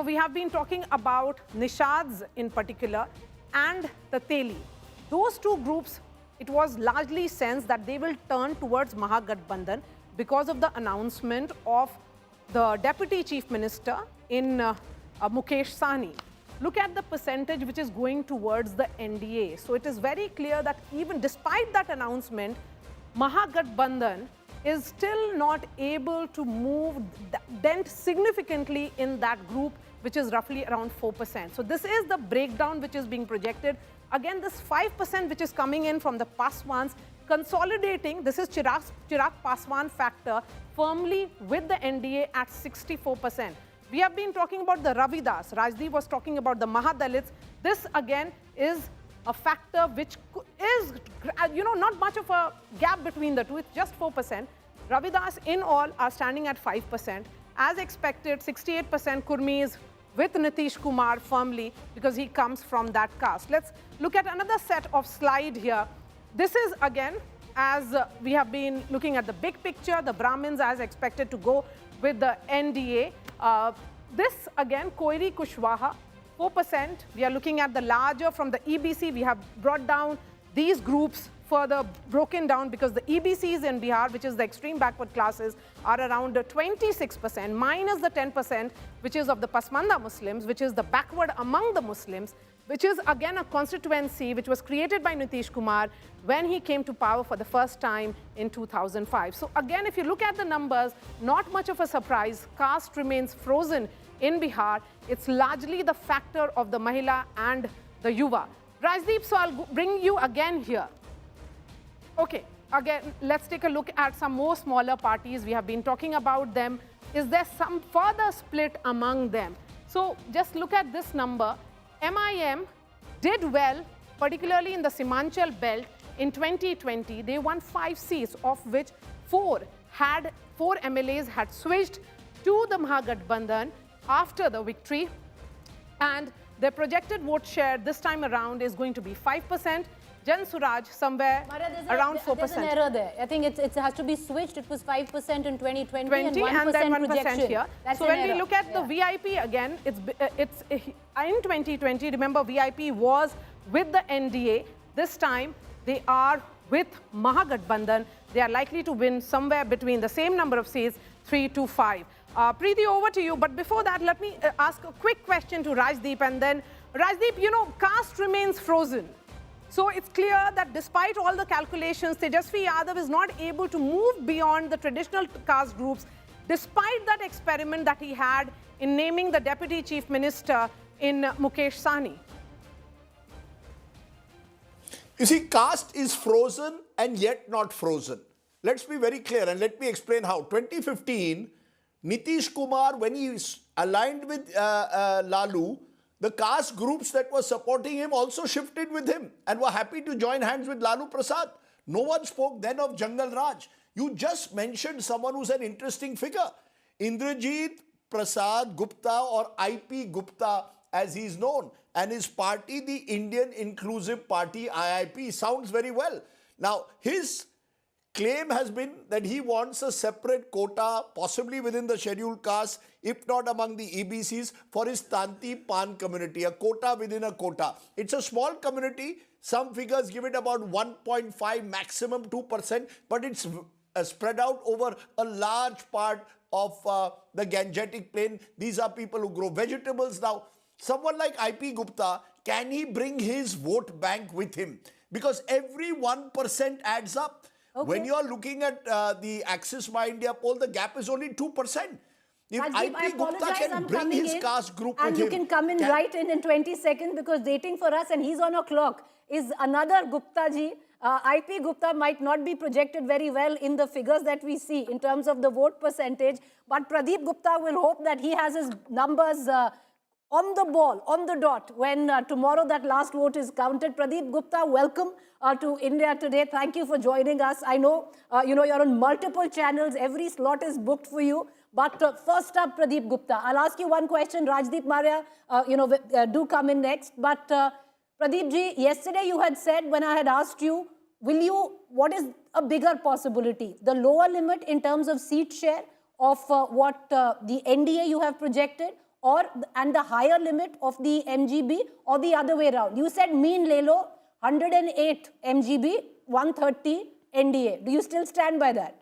we have been talking about Nishads in particular and the Teli. Those two groups, it was largely sensed that they will turn towards Mahagathbandhan because of the announcement of the Deputy Chief Minister in Mukesh Sahni. Look at the percentage which is going towards the NDA. So it is very clear that even despite that announcement, Mahagathbandhan is still not able to dent significantly in that group, which is roughly around 4%. So this is the breakdown which is being projected. Again, this 5% which is coming in from the Paswans, consolidating, this is Chirag Paswan factor, firmly with the NDA at 64%. We have been talking about the Ravidas. Rajdeep was talking about the Mahadalits. This again is a factor which is, not much of a gap between the two. It's just 4%. Ravidas in all are standing at 5%. As expected, 68% Kurmis with Nitish Kumar firmly because he comes from that caste. Let's look at another set of slide here. This is again, as we have been looking at the big picture, the Brahmins as expected to go with the NDA. This again, Koiri Kushwaha, 4%. We are looking at the larger from the EBC. We have brought down these groups further broken down because the EBCs in Bihar, which is the extreme backward classes, are around 26%, minus the 10%, which is of the Pasmanda Muslims, which is the backward among the Muslims, which is again a constituency which was created by Nitish Kumar when he came to power for the first time in 2005. So again, if you look at the numbers, not much of a surprise. Caste remains frozen in Bihar. It's largely the factor of the Mahila and the Yuva. Rajdeep, so I'll bring you again here. Okay, again, let's take a look at some more smaller parties. We have been talking about them. Is there some further split among them? So just look at this number. MIM did well, particularly in the Simanchal belt in 2020. They won 5 seats, of which 4 MLAs had switched to the Mahagathbandhan after the victory. And their projected vote share this time around is going to be 5%. Jan Suraj somewhere around 4%. There's an error there. I think it has to be switched. It was 5% in 2020 and 1% then 1% projection here. That's so when we look at the VIP again, it's in 2020. Remember, VIP was with the NDA. This time they are with Mahagathbandhan. They are likely to win somewhere between the same number of seats, 3 to 5. Preeti, over to you. But before that, let me ask a quick question to Rajdeep. And then, Rajdeep, caste remains frozen. So it's clear that despite all the calculations, Tejashwi Yadav is not able to move beyond the traditional caste groups, despite that experiment that he had in naming the Deputy Chief Minister in Mukesh Sahni. You see, caste is frozen and yet not frozen. Let's be very clear and let me explain how. 2015, Nitish Kumar, when he aligned with Lalu, the caste groups that were supporting him also shifted with him and were happy to join hands with Lalu Prasad. No one spoke then of Jangal Raj. You just mentioned someone who's an interesting figure. Indrajit Prasad Gupta, or IP Gupta as he's known, and his party, the Indian Inclusive Party, IIP, sounds very well. Now, his claim has been that he wants a separate quota, possibly within the scheduled caste, if not among the EBCs, for his Tanti Pan community, a quota within a quota. It's a small community. Some figures give it about 1.5, maximum 2%, but it's spread out over a large part of the Gangetic Plain. These are people who grow vegetables. Now, someone like IP Gupta, can he bring his vote bank with him? Because every 1% adds up. When you are looking at the Axis by India poll, the gap is only 2%. If Rajdeep, I IP Gupta apologize, can I'm bring coming his in, caste group and with you him, can come in right in 20 seconds, because waiting for us, and he's on a clock, is another Gupta ji. IP Gupta might not be projected very well in the figures that we see in terms of the vote percentage, but Pradeep Gupta will hope that he has his numbers on the ball, on the dot, when tomorrow that last vote is counted. Pradeep Gupta, welcome to India Today. Thank you for joining us. I know, you're on multiple channels. Every slot is booked for you. But first up, Pradeep Gupta. I'll ask you one question. Rajdeep Maria, do come in next. But Pradeep ji, yesterday you had said, when I had asked you, what is a bigger possibility? The lower limit in terms of seat share of what the NDA you have projected, and the higher limit of the MGB, or the other way around? You said mean lelo, 108 MGB, 130 NDA. Do you still stand by that?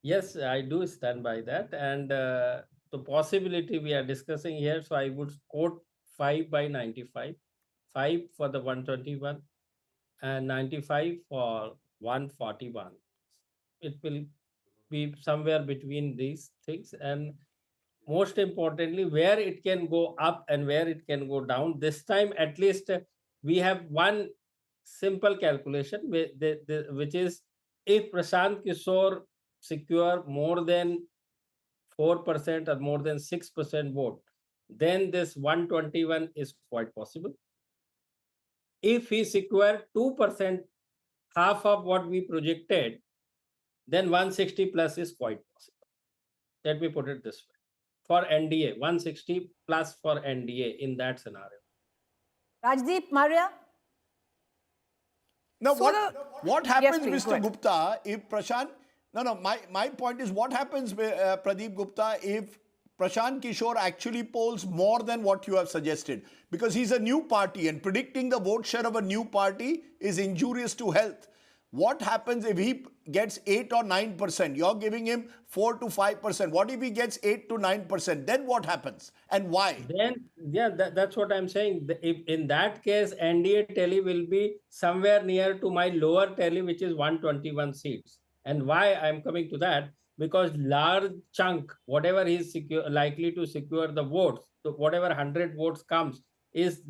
Yes, I do stand by that. And the possibility we are discussing here, so I would quote 5 by 95, 5 for the 121 and 95 for 141. It will be somewhere between these things. And most importantly, where it can go up and where it can go down. This time, at least, we have one simple calculation, which is, if Prashant Kishore secure more than 4% or more than 6% vote, then this 121 is quite possible. If he secure 2%, half of what we projected, then 160 plus is quite possible. Let me put it this way. For NDA, 160 plus for NDA in that scenario. Rajdeep, Maria? Now, So what happens, please, go Mr. ahead. Gupta, if Prashant... No, my point is, what happens, Pradeep Gupta, if Prashant Kishore actually polls more than what you have suggested? Because he's a new party, and predicting the vote share of a new party is injurious to health. What happens if he gets 8 or 9%? You're giving him 4 to 5%. What if he gets 8 to 9%? Then what happens, and why? Then, yeah, that's what I'm saying. If in that case, NDA tally will be somewhere near to my lower tally, which is 121 seats. And why I'm coming to that? Because large chunk, whatever is likely to secure the votes, so whatever 100 votes comes, is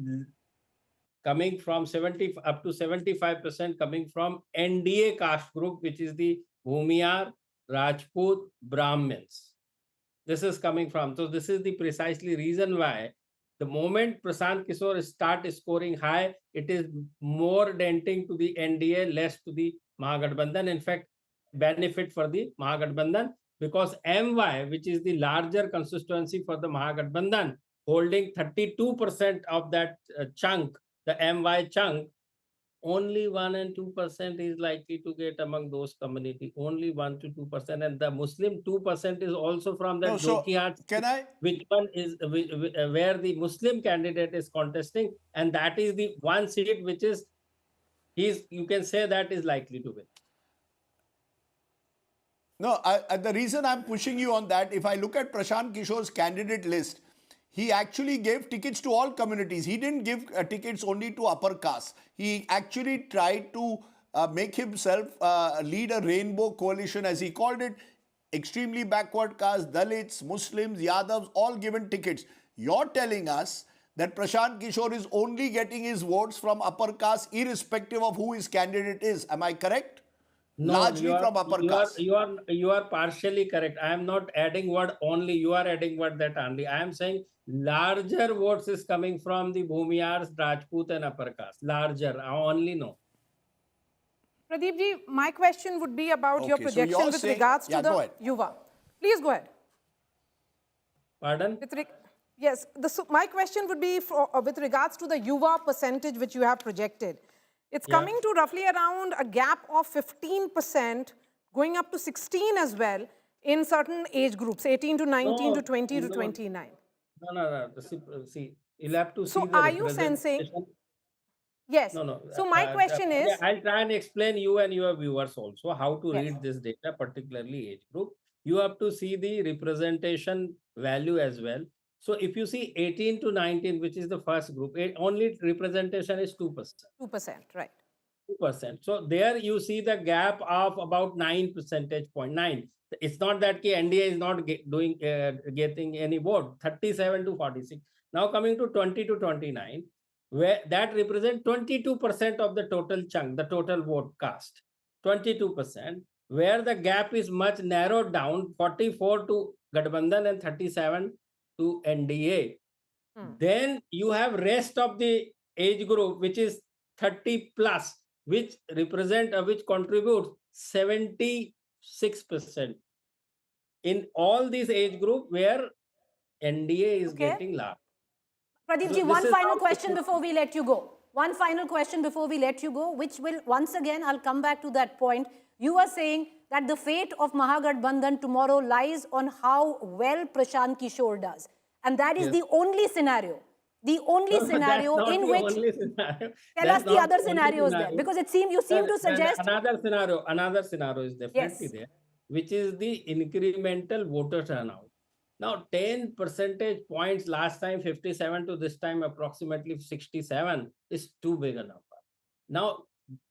coming from 70 up to 75% coming from NDA caste group, which is the Bhumiyar, Rajput, Brahmins. This is coming from. So this is the precisely reason why the moment Prashant Kishore start scoring high, it is more denting to the NDA, less to the Mahagathbandhan. In fact, benefit for the Mahagathbandhan, because MY, which is the larger constituency for the Mahagathbandhan, holding 32% of that chunk, the MY chunk, only 1 and 2% is likely to get among those community. Only 1 to 2%, and the Muslim 2% is also from that Jokihat. Can I? Which one is where the Muslim candidate is contesting, and that is the one seat which is you can say that is likely to win. No, the reason I'm pushing you on that, if I look at Prashant Kishore's candidate list, he actually gave tickets to all communities. He didn't give tickets only to upper caste. He actually tried to make himself lead a rainbow coalition, as he called it. Extremely backward caste, Dalits, Muslims, Yadavs, all given tickets. You're telling us that Prashant Kishore is only getting his votes from upper caste, irrespective of who his candidate is. Am I correct? No, Largely from upper caste. You are partially correct. I am not adding word only. You are adding word that only. I am saying larger votes is coming from the Bhumiyars, Rajput and upper caste. Larger, only no. Pradeep ji, my question would be about your Okay, so projection you're with saying- regards to Yeah, go the ahead. Yuva. Please go ahead. Pardon? Yes, my question would be with regards to the Yuva percentage which you have projected. It's coming to roughly around a gap of 15%, going up to 16 as well in certain age groups, 18 to 19 to 20 to 29. No. See, you'll have to see So the are you sensing? representation. Yes. No. So my question is... I'll try and explain you and your viewers also how to read this data, particularly age group. You have to see the representation value as well. So if you see 18 to 19, which is the first group, only representation is 2%. 2%, right. 2%. So there you see the gap of about 9 percentage point. 9. It's not that NDA is not getting any vote. 37 to 46. Now coming to 20 to 29, where that represents 22% of the total chunk, the total vote cast. 22%, where the gap is much narrowed down, 44 to Gathbandhan and 37 to NDA. Then you have rest of the age group, which is 30 plus, which contributes 76% in all these age group where NDA is getting large. Pradeep ji, one final question before we let you go. One final question before we let you go, which will, once again, I'll come back to that point. You are saying that the fate of Mahagathbandhan tomorrow lies on how well Prashant Kishore does. And that is the only scenario. The only scenario in which... Tell us the other scenarios there. Because you seem to suggest... Another scenario is definitely there, which is the incremental voter turnout. Now, 10 percentage points last time 57 to this time approximately 67 is too big a number. Now,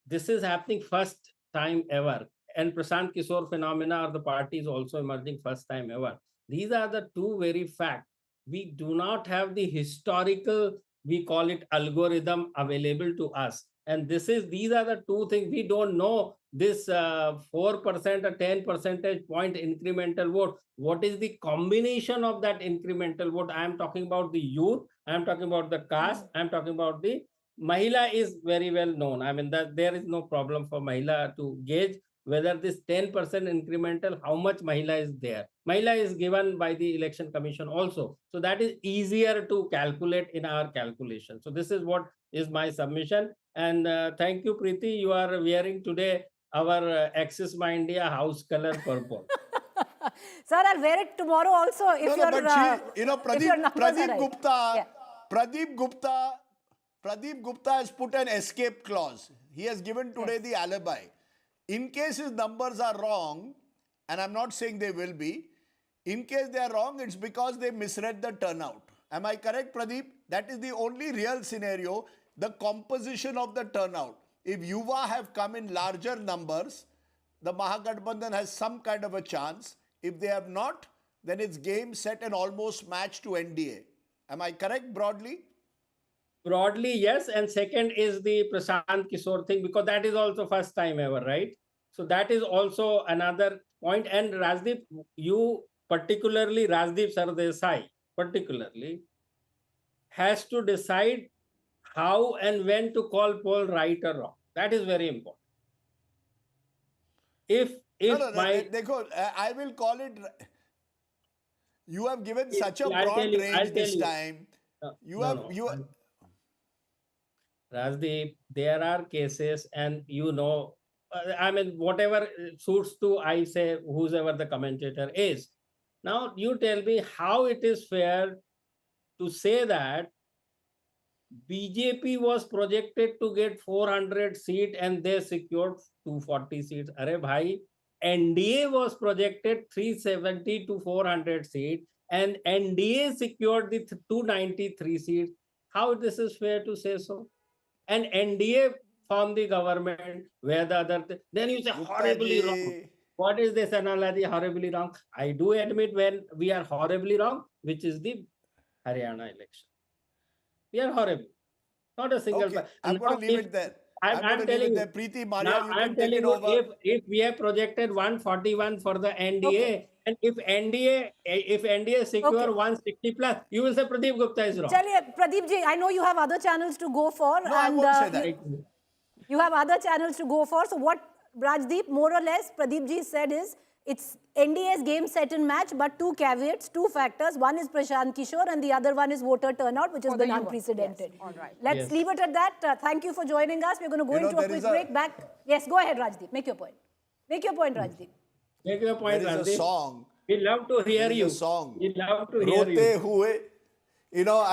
this is happening first time ever. And Prashant Kishore phenomena or the party is also emerging first time ever. These are the two very facts. We do not have the historical, we call it algorithm available to us. And these are the two things we don't know. This 4% or 10 percentage point incremental vote. What is the combination of that incremental vote? I am talking about the youth. I am talking about the caste. I am talking about the Mahila is very well known. I mean, that there is no problem for Mahila to gauge whether this 10% incremental, how much Mahila is there. Mahila is given by the Election Commission also. So that is easier to calculate in our calculation. So this is what is my submission. And thank you, Preeti. You are wearing today our Axis My India house color purple. Sir, I'll wear it tomorrow also if Pradeep Gupta has put an escape clause. He has given today the alibi. In case his numbers are wrong, and I'm not saying they will be, in case they are wrong, it's because they misread the turnout. Am I correct, Pradeep? That is the only real scenario, the composition of the turnout. If Yuva have come in larger numbers, the Mahagathbandhan has some kind of a chance. If they have not, then it's game, set and almost match to NDA. Am I correct broadly? Broadly, yes. And second is the Prashant Kishore thing, because that is also first time ever, right? So that is also another point. And Rajdeep, you particularly, Rajdeep Sardesai particularly, has to decide how and when to call poll right or wrong. That is very important. I will call it. You have given such a broad range this time. Rajdeep, there are cases, and I mean, whatever suits to, I say, whoever the commentator is. Now, you tell me how it is fair to say that BJP was projected to get 400 seats and they secured 240 seats. Arey bhai, NDA was projected 370 to 400 seats and NDA secured the 293 seats. How this is fair to say so? And NDA formed the government where the other... Then you say horribly wrong. What is this analogy, horribly wrong? I do admit when we are horribly wrong, which is the Haryana election. We are horrible. Not a single... Okay, I'm going to leave it there. I'm telling you, Preeti, Maria, you can take it you, over. if we have projected 141 for the NDA, and if NDA secure 160 plus, you will say Pradeep Gupta is wrong. Chaliye, Pradeep ji, I know you have other channels to go for. No, I won't say that. You have other channels to go for. So what Rajdeep, more or less, Pradeep ji said is, it's NDA's game, set and match, but two caveats, two factors. One is Prashant Kishore and the other one is voter turnout, which has been unprecedented. Yes. All right. Let's leave it at that. Thank you for joining us. We're going to go into a quick break. Back. Yes, go ahead, Rajdeep. Make your point. Make your point, Rajdeep. Make your point, Rajdeep. There is a song. We love to hear you. A song. We love to hear you. Rote hue. You know,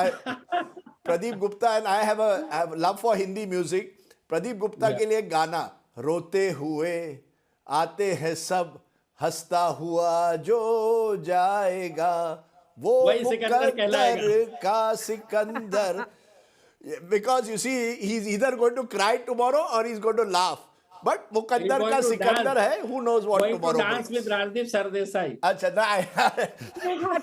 Pradeep Gupta and I have a love for Hindi music. Pradeep Gupta ke liye gana. Rote hue, aate hai sab. हंसता हुआ जो जाएगा वो मुकद्दर का Sikandar Because you see, he's either going to cry tomorrow or he's going to laugh. But मुकद्दर का सिकंदर है. Who knows what tomorrow dance brings. with Rajdeep Sardesai. अच्छा,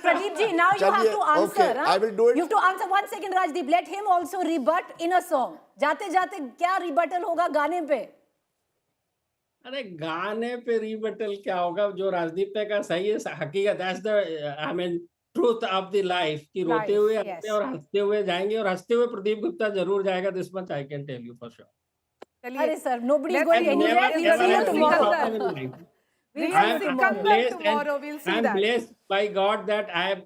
Pradeep ji, now you have to answer. Okay, I will do it. You have to answer. 1 second, Rajdeep. Let him also rebut in a song. जाते जाते क्या rebuttal होगा गाने पे? अरे गाने पे rebuttal क्या होगा? जो राजदीप ने कहा सही है, हकीकत. That's the I mean truth of the life. कि रोते हुए आते और हंसते हुए जाएंगे और हंसते हुए प्रदीप गुप्ता जरूर जाएगा. This much I can tell you for sure. Arey sir, nobody is going anywhere. We'll see you tomorrow. I'm blessed by God that I have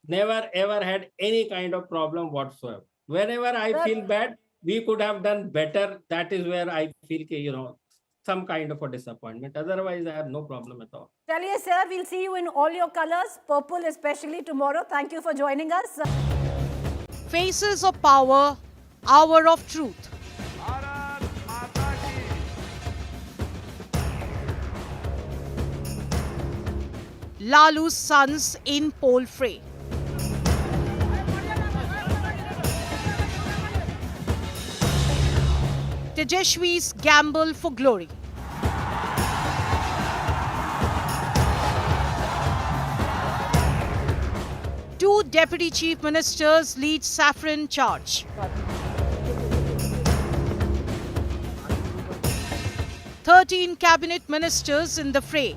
never ever had any kind of problem whatsoever. Whenever I feel bad, we could have done better. That is where I feel, some kind of a disappointment. Otherwise, I have no problem at all. Chaliye sir, we'll see you in all your colors, purple especially tomorrow. Thank you for joining us. Faces of Power, Hour of Truth. Lalu's sons in pole fray. Tejashwi's gamble for glory. Two deputy chief ministers lead saffron charge. 13 cabinet ministers in the fray.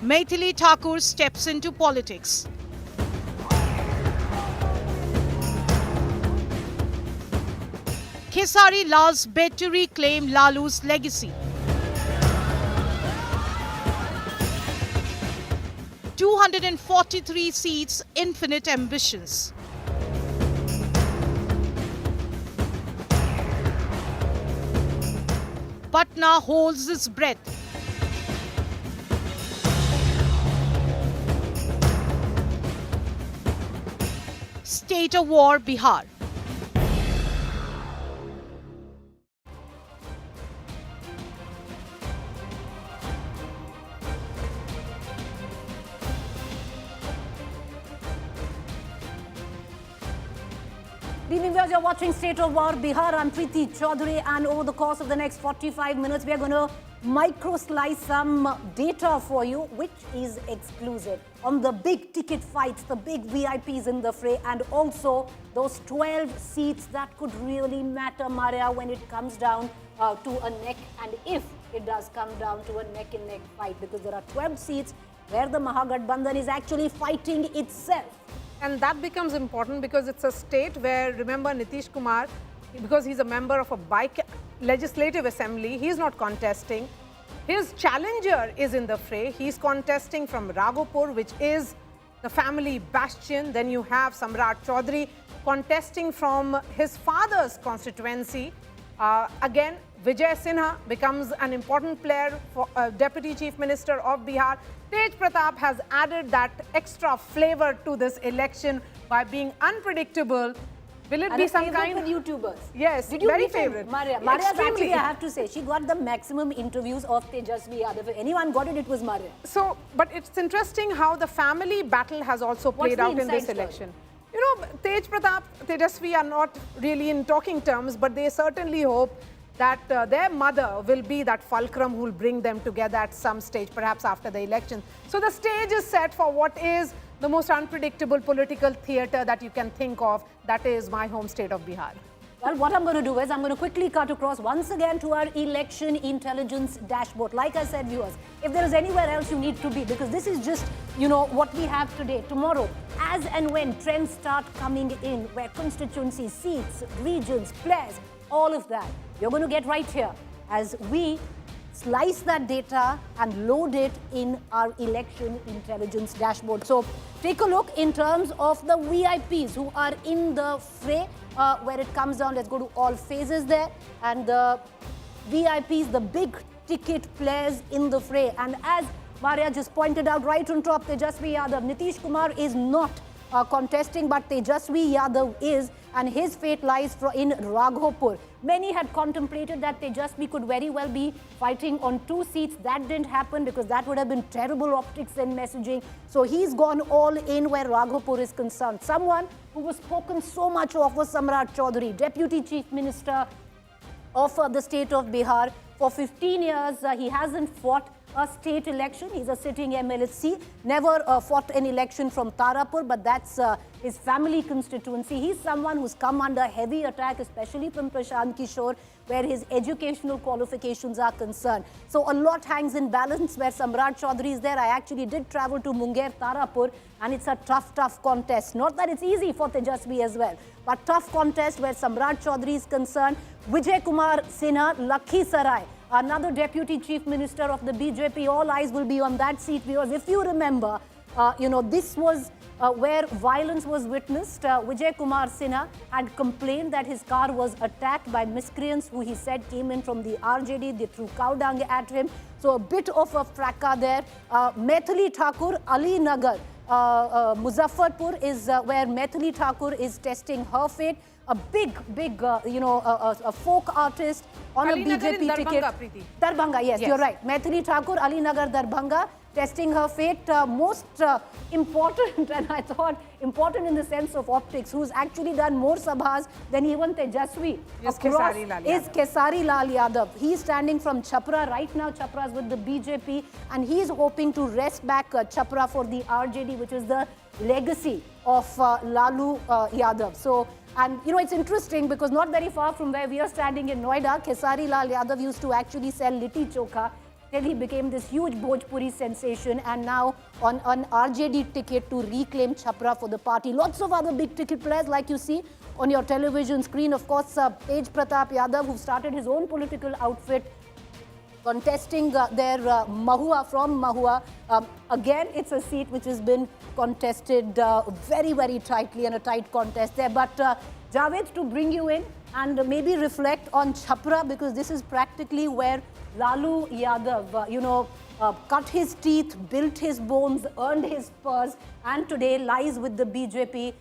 Maithili Thakur steps into politics. Khesari Lal's bid to reclaim Lalu's legacy. 243 seats, infinite ambitions. Patna holds its breath. State of war, Bihar. Good evening, viewers. You're watching State of War Bihar. I'm Preeti Choudhary, and over the course of the next 45 minutes, we are going to micro-slice some data for you, which is exclusive on the big ticket fights, the big VIPs in the fray, and also those 12 seats that could really matter, Maria, when it comes down to a neck, and if it does come down to a neck-and-neck fight, because there are 12 seats where the Mahagathbandhan is actually fighting itself. And that becomes important because it's a state where, remember, Nitish Kumar, because he's a member of a legislative assembly, he's not contesting. His challenger is in the fray. He's contesting from Raghopur, which is the family bastion. Then you have Samrat Choudhary contesting from his father's constituency. Again, Vijay Sinha becomes an important player for Deputy Chief Minister of Bihar. Tej Pratap has added that extra flavor to this election by being unpredictable. Will it be some kind of YouTubers? Yes, did you very meet favorite. Maria's actually, I have to say, she got the maximum interviews of Tejashwi Yadav. If anyone got it, it was Maria. So, but it's interesting how the family battle has also played out in this election. You know, Tej Pratap, Tejashwi are not really in talking terms, but they certainly hope that their mother will be that fulcrum who will bring them together at some stage, perhaps after the election. So the stage is set for what is the most unpredictable political theatre that you can think of, that is my home state of Bihar. Well, what I'm going to do is I'm going to quickly cut across once again to our election intelligence dashboard. Like I said, viewers, if there is anywhere else you need to be, because this is just, what we have today. Tomorrow, as and when trends start coming in, where constituencies, seats, regions, players, all of that, you're going to get right here as we slice that data and load it in our election intelligence dashboard. So take a look in terms of the VIPs who are in the fray. Where it comes down, let's go to all phases there. And the VIPs, the big ticket players in the fray. And as Maria just pointed out, right on top, Tejashwi Yadav. Nitish Kumar is not contesting, but Tejashwi Yadav is. and his fate lies in Raghopur. Many had contemplated that Tejashwi could very well be fighting on 2 seats. That didn't happen because that would have been terrible optics and messaging. So he's gone all in where Raghopur is concerned. Someone who was spoken so much of was Samrat Choudhary, Deputy Chief Minister of the state of Bihar. For 15 years, he hasn't fought a state election. He's a sitting MLC, never fought an election from Tarapur, but that's his family constituency. He's someone who's come under heavy attack, especially from Prashant Kishore, where his educational qualifications are concerned. So a lot hangs in balance where Samrat Choudhary is there. I actually did travel to Munger, Tarapur, and it's a tough contest. Not that it's easy for Tejashwi as well, but tough contest where Samrat Choudhary is concerned. Vijay Kumar Sinha, Lakhisarai, another Deputy Chief Minister of the BJP. All eyes will be on that seat because if you remember, this was where violence was witnessed. Vijay Kumar Sinha had complained that his car was attacked by miscreants who he said came in from the RJD. They threw cow dung at him. So a bit of a fracas there. Methali Thakur, Ali Nagar, Muzaffarpur is where Methali Thakur is testing her fate. A big, a folk artist on Ali a Nagar BJP in ticket. Darbhanga, Preeti. Darbhanga, yes, you're right. Methali Thakur, Ali Nagar, Darbhanga, testing her fate. Most important, and I thought important in the sense of optics, who's actually done more sabhas than even Tejashwi. Yes, across Kesari Lal is Yadav. Kesari Lal Yadav. He's standing from Chhapra. Right now, Chhapra is with the BJP, and he's hoping to wrest back Chhapra for the RJD, which is the legacy of Lalu Yadav. So, and it's interesting because not very far from where we are standing in Noida, Kesari Lal Yadav used to actually sell litti chokha till he became this huge Bhojpuri sensation, and now on an RJD ticket to reclaim Chhapra for the party. Lots of other big ticket players like you see on your television screen. Of course, Tej Pratap Yadav, who started his own political outfit, contesting their Mahua from Mahua. Again, it's a seat which has been contested very tightly and a tight contest there. But Javed, to bring you in and maybe reflect on Chhapra, because this is practically where Lalu Yadav, cut his teeth, built his bones, earned his spurs, and today lies with the BJP.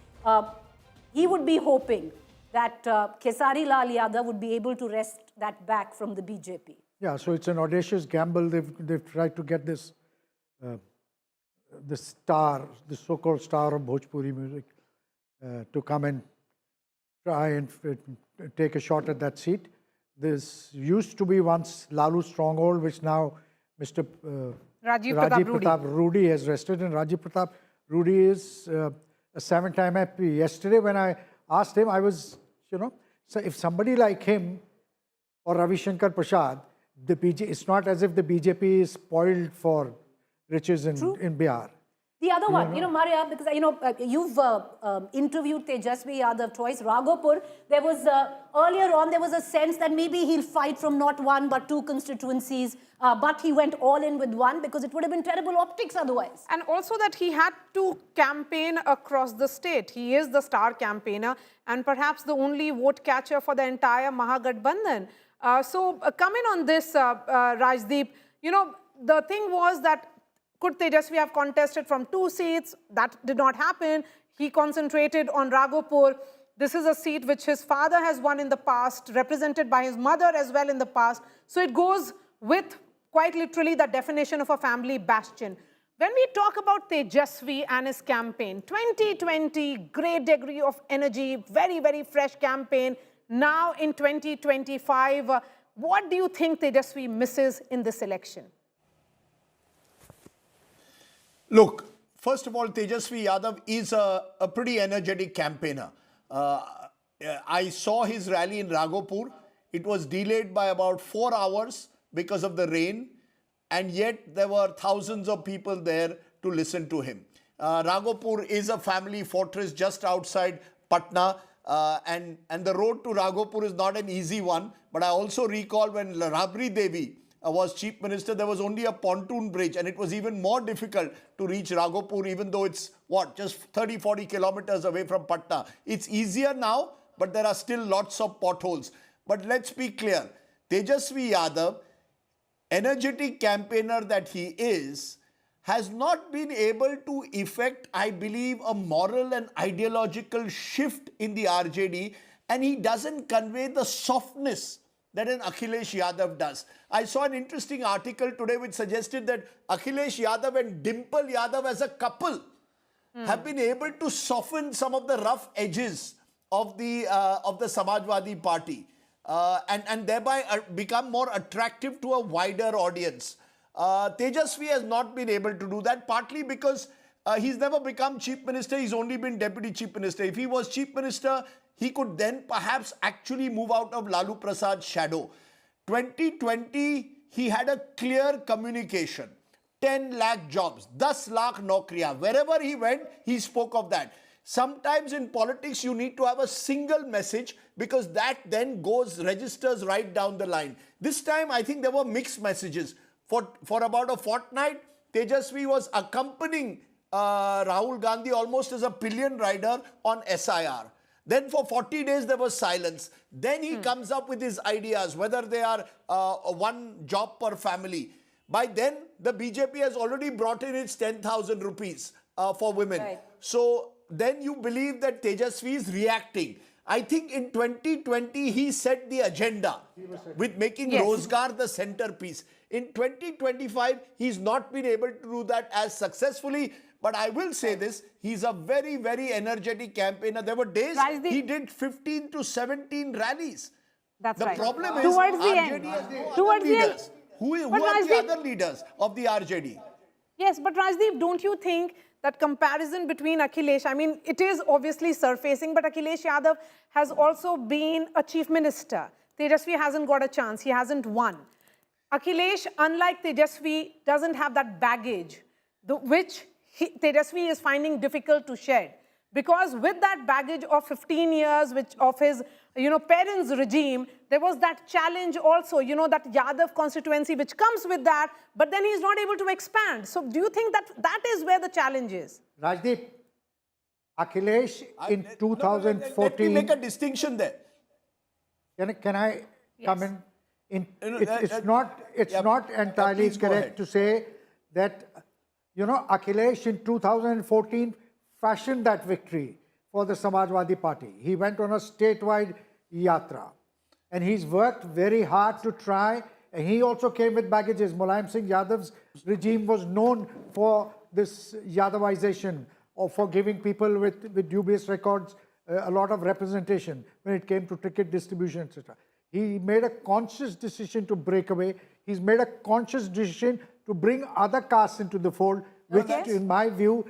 He would be hoping that Kesari Lal Yadav would be able to wrest that back from the BJP. Yeah, so it's an audacious gamble. They've tried to get this the so-called star of Bhojpuri music, to come and try and take a shot at that seat. This used to be once Lalu's stronghold, which now Mr. Rajiv Pratap Rudy has wrested. And Rajiv Pratap Rudy is a 7-time MP. Yesterday, when I asked him, I was, so if somebody like him or Ravi Shankar Prasad, it's not as if the BJP is spoiled for riches in Bihar. The other one, Maria, because, you've interviewed Tejashwi Yadav twice. Raghopur, there was, earlier on, there was a sense that maybe he'll fight from not 1 but 2 constituencies, but he went all in with 1 because it would have been terrible optics otherwise. And also that he had to campaign across the state. He is the star campaigner and perhaps the only vote catcher for the entire Mahagathbandhan. So come in on this, Rajdeep. The thing was that could Tejashwi have contested from 2 seats? That did not happen. He concentrated on Raghopur. This is a seat which his father has won in the past, represented by his mother as well in the past. So it goes with quite literally the definition of a family bastion. When we talk about Tejashwi and his campaign, 2020, great degree of energy, very fresh campaign. Now in 2025, what do you think Tejashwi misses in this election? Look, first of all, Tejashwi Yadav is a pretty energetic campaigner. I saw his rally in Raghopur. It was delayed by about 4 hours because of the rain, and yet there were thousands of people there to listen to him. Raghopur is a family fortress just outside Patna, and the road to Raghopur is not an easy one. But I also recall when Renu Devi was chief minister, there was only a pontoon bridge, and it was even more difficult to reach Raghopur, even though it's, just 30-40 kilometers away from Patna. It's easier now, but there are still lots of potholes. But let's be clear, Tejashwi Yadav, energetic campaigner that he is, has not been able to effect, I believe, a moral and ideological shift in the RJD, and he doesn't convey the softness that an Akhilesh Yadav does. I saw an interesting article today which suggested that Akhilesh Yadav and Dimple Yadav as a couple have been able to soften some of the rough edges of the Samajwadi Party and thereby become more attractive to a wider audience. Tejashwi has not been able to do that, partly because he's never become chief minister. He's only been deputy chief minister. If he was chief minister, he could then perhaps actually move out of Lalu Prasad's shadow. 2020, he had a clear communication. 10 lakh jobs, 10 lakh naukriya. Wherever he went, he spoke of that. Sometimes in politics, you need to have a single message because that then registers right down the line. This time, I think there were mixed messages. For about a fortnight, Tejashwi was accompanying Rahul Gandhi almost as a pillion rider on SIR. Then for 40 days, there was silence. Then he comes up with his ideas, whether they are one job per family. By then, the BJP has already brought in its 10,000 rupees for women. Right. So then you believe that Tejashwi is reacting. I think in 2020, he set the agenda with making Rozgar the centerpiece. In 2025, he's not been able to do that as successfully. But I will say this, he's a very, very energetic campaigner. There were days he did 15 to 17 rallies. That's the right. problem is towards the RJD end. has no Towards other the leaders. end. Who are the other leaders of the RJD? Yes, but Rajdeep, don't you think that comparison between Akhilesh, I mean, it is obviously surfacing, but Akhilesh Yadav has also been a chief minister. Tejashwi hasn't got a chance. He hasn't won. Akhilesh, unlike Tejashwi, doesn't have that baggage, which Tejashwi is finding difficult to shed. Because with that baggage of 15 years of his, parents' regime, there was that challenge also, that Yadav constituency which comes with that, but then he's not able to expand. So do you think that that is where the challenge is? Rajdeep, Akhilesh in 2014... Let me make a distinction there. Can I come in? It's not entirely correct to say that, Akhilesh in 2014 fashioned that victory for the Samajwadi Party. He went on a statewide yatra. And he's worked very hard to try. And he also came with baggages. Mulayam Singh Yadav's regime was known for this Yadavization, or for giving people with dubious records a lot of representation when it came to ticket distribution, etc. He made a conscious decision to break away. He's made a conscious decision to bring other castes into the fold, which, in my view,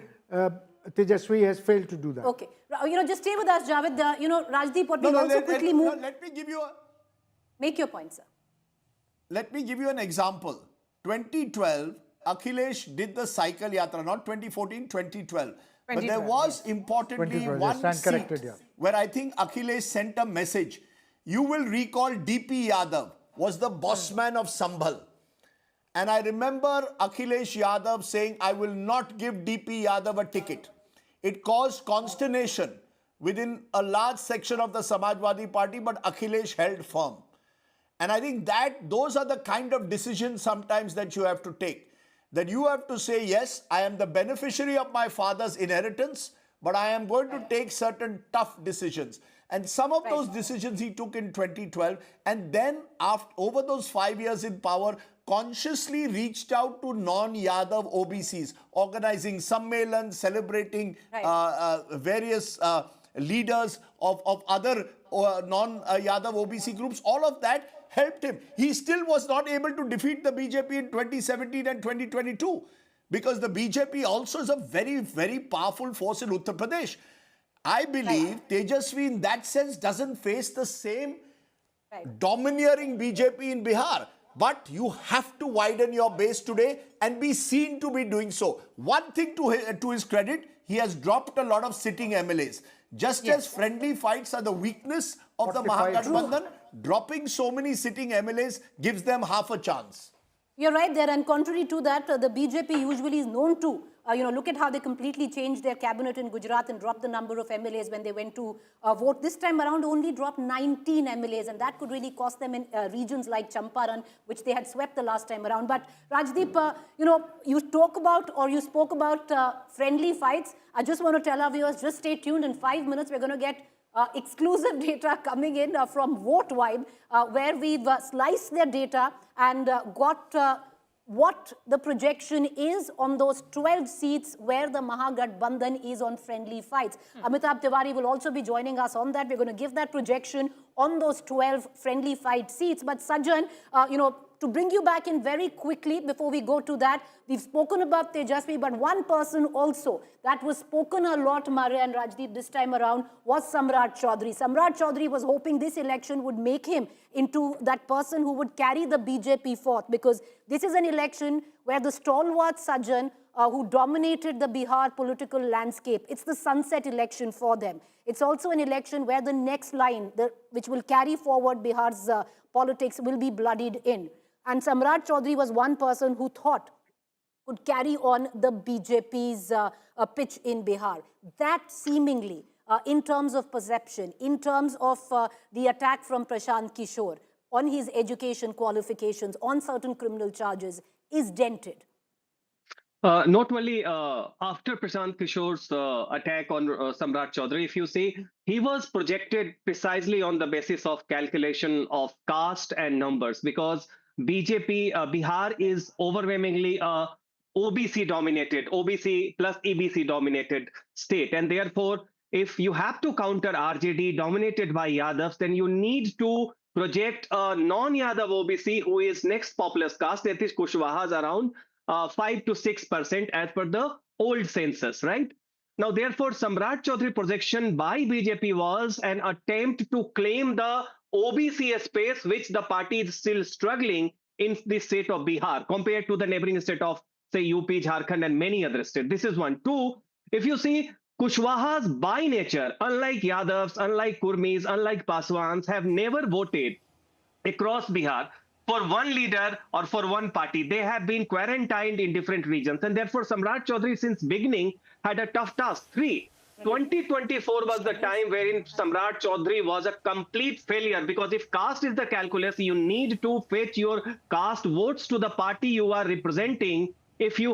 Tejashwi has failed to do that. Okay. Just stay with us, Javed. Rajdeep, what we also quickly move... Let me give you a... Make your point, sir. Let me give you an example. 2012, Akhilesh did the cycle yatra, not 2014, 2012. But there was importantly one seat where I think Akhilesh sent a message. You will recall DP Yadav was the boss man of Sambhal. And I remember Akhilesh Yadav saying, I will not give DP Yadav a ticket. It caused consternation within a large section of the Samajwadi Party, but Akhilesh held firm. And I think that those are the kind of decisions sometimes that you have to take. That you have to say, yes, I am the beneficiary of my father's inheritance, but I am going to take certain tough decisions. And some of those decisions he took in 2012, and then over those 5 years in power, consciously reached out to non-Yadav OBCs, organizing Sammelan, celebrating various leaders of other non-Yadav OBC groups. All of that helped him. He still was not able to defeat the BJP in 2017 and 2022 because the BJP also is a very, very powerful force in Uttar Pradesh. I believe Tejashwi in that sense doesn't face the same domineering BJP in Bihar. But you have to widen your base today and be seen to be doing so. One thing to his credit, he has dropped a lot of sitting MLAs. Just as friendly fights are the weakness of the Mahagathbandhan, dropping so many sitting MLAs gives them half a chance. You're right there, and contrary to that, the BJP usually is known to Look at how they completely changed their cabinet in Gujarat and dropped the number of MLAs when they went to vote. This time around, only dropped 19 MLAs, and that could really cost them in regions like Champaran, which they had swept the last time around. But Rajdeep, you spoke about friendly fights. I just want to tell our viewers, just stay tuned. In 5 minutes, we're going to get exclusive data coming in from Vote Vibe, where we've sliced their data and got what the projection is on those 12 seats where the Mahagathbandhan is on friendly fights. Amitabh Tiwari will also be joining us on that. We're going to give that projection on those 12 friendly fight seats. But Sajjan, to bring you back in very quickly before we go to that, we've spoken about Tejashwi, but one person also that was spoken a lot, Maria and Rajdeep, this time around was Samrat Choudhary. Samrat Choudhary was hoping this election would make him into that person who would carry the BJP forth, because this is an election where the stalwart Sajjan who dominated the Bihar political landscape, it's the sunset election for them. It's also an election where the next line, which will carry forward Bihar's politics, will be bloodied in. And Samrat Choudhary was one person who thought could carry on the BJP's pitch in Bihar. That seemingly, in terms of perception, in terms of the attack from Prashant Kishore on his education qualifications, on certain criminal charges, is dented. Not only after Prashant Kishore's attack on Samrat Choudhary, if you see, he was projected precisely on the basis of calculation of caste and numbers, because BJP, Bihar is overwhelmingly OBC dominated, OBC plus EBC dominated state. And therefore, if you have to counter RJD dominated by Yadavs, then you need to project a non-Yadav OBC who is next populous caste, that is Kushwaha's around 5 to 6% as per the old census, right? Now, therefore, Samrat Choudhary projection by BJP was an attempt to claim the OBC space, which the party is still struggling in the state of Bihar compared to the neighboring state of, say, UP, Jharkhand, and many other states. This is one. Two, if you see, Kushwahas by nature, unlike Yadavs, unlike Kurmis, unlike Paswans, have never voted across Bihar for one leader or for one party. They have been quarantined in different regions. And therefore, Samrat Choudhary since beginning had a tough task. 2024 was the time wherein Samrat Choudhary was a complete failure, because if caste is the calculus, you need to fetch your caste votes to the party you are representing if you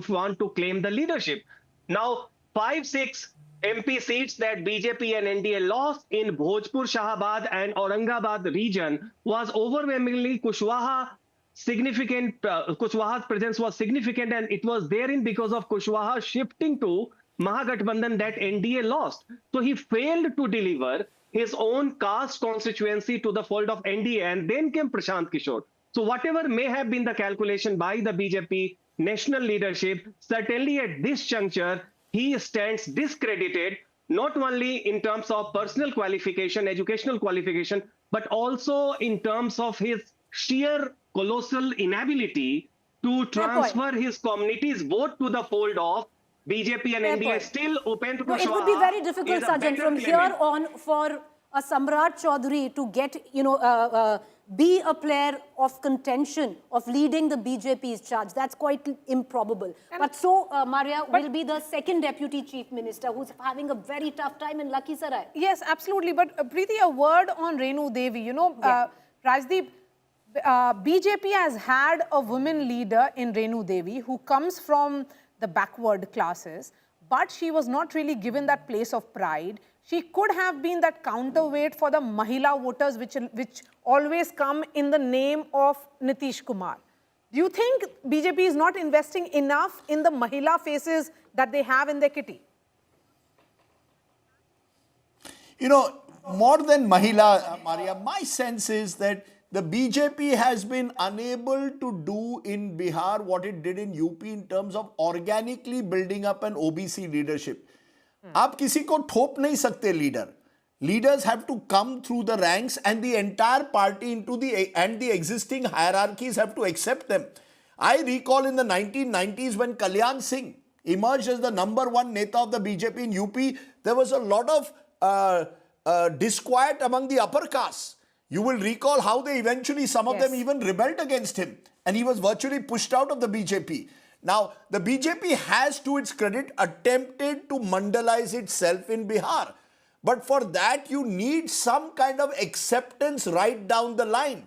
want to claim the leadership. Now, 5-6 MP seats that BJP and NDA lost in Bhojpur, Shahabad and Aurangabad region was overwhelmingly Kushwaha significant. Kushwaha's presence was significant, and it was therein because of Kushwaha shifting to Mahagathbandhan that NDA lost. So he failed to deliver his own caste constituency to the fold of NDA, and then came Prashant Kishore. So whatever may have been the calculation by the BJP national leadership, certainly at this juncture, he stands discredited, not only in terms of personal qualification, educational qualification, but also in terms of his sheer colossal inability to transfer his community's vote to the fold of BJP and NDA. Still open to It would be very difficult, Sajjan, from here on for a Samrat Choudhary to get, be a player of contention, of leading the BJP's charge. That's quite improbable. But so, Maria will be the second deputy chief minister who's having a very tough time in Lakhisarai. Yes, absolutely. But Preeti, a word on Renu Devi. Rajdeep, BJP has had a woman leader in Renu Devi who comes from the backward classes, but she was not really given that place of pride. She could have been that counterweight for the Mahila voters, which always come in the name of Nitish Kumar. Do you think BJP is not investing enough in the Mahila faces that they have in their kitty? More than Mahila, Maria, my sense is that the BJP has been unable to do in Bihar what it did in UP in terms of organically building up an OBC leadership. आप किसी को ठोप नहीं सकते leader. Leaders have to come through the ranks, and the entire party and the existing hierarchies have to accept them. I recall in the 1990s when Kalyan Singh emerged as the #1 Neta of the BJP in UP, there was a lot of disquiet among the upper castes. You will recall how they eventually, some of them even rebelled against him, and he was virtually pushed out of the BJP. Now, the BJP has, to its credit, attempted to mandalize itself in Bihar. But for that, you need some kind of acceptance right down the line.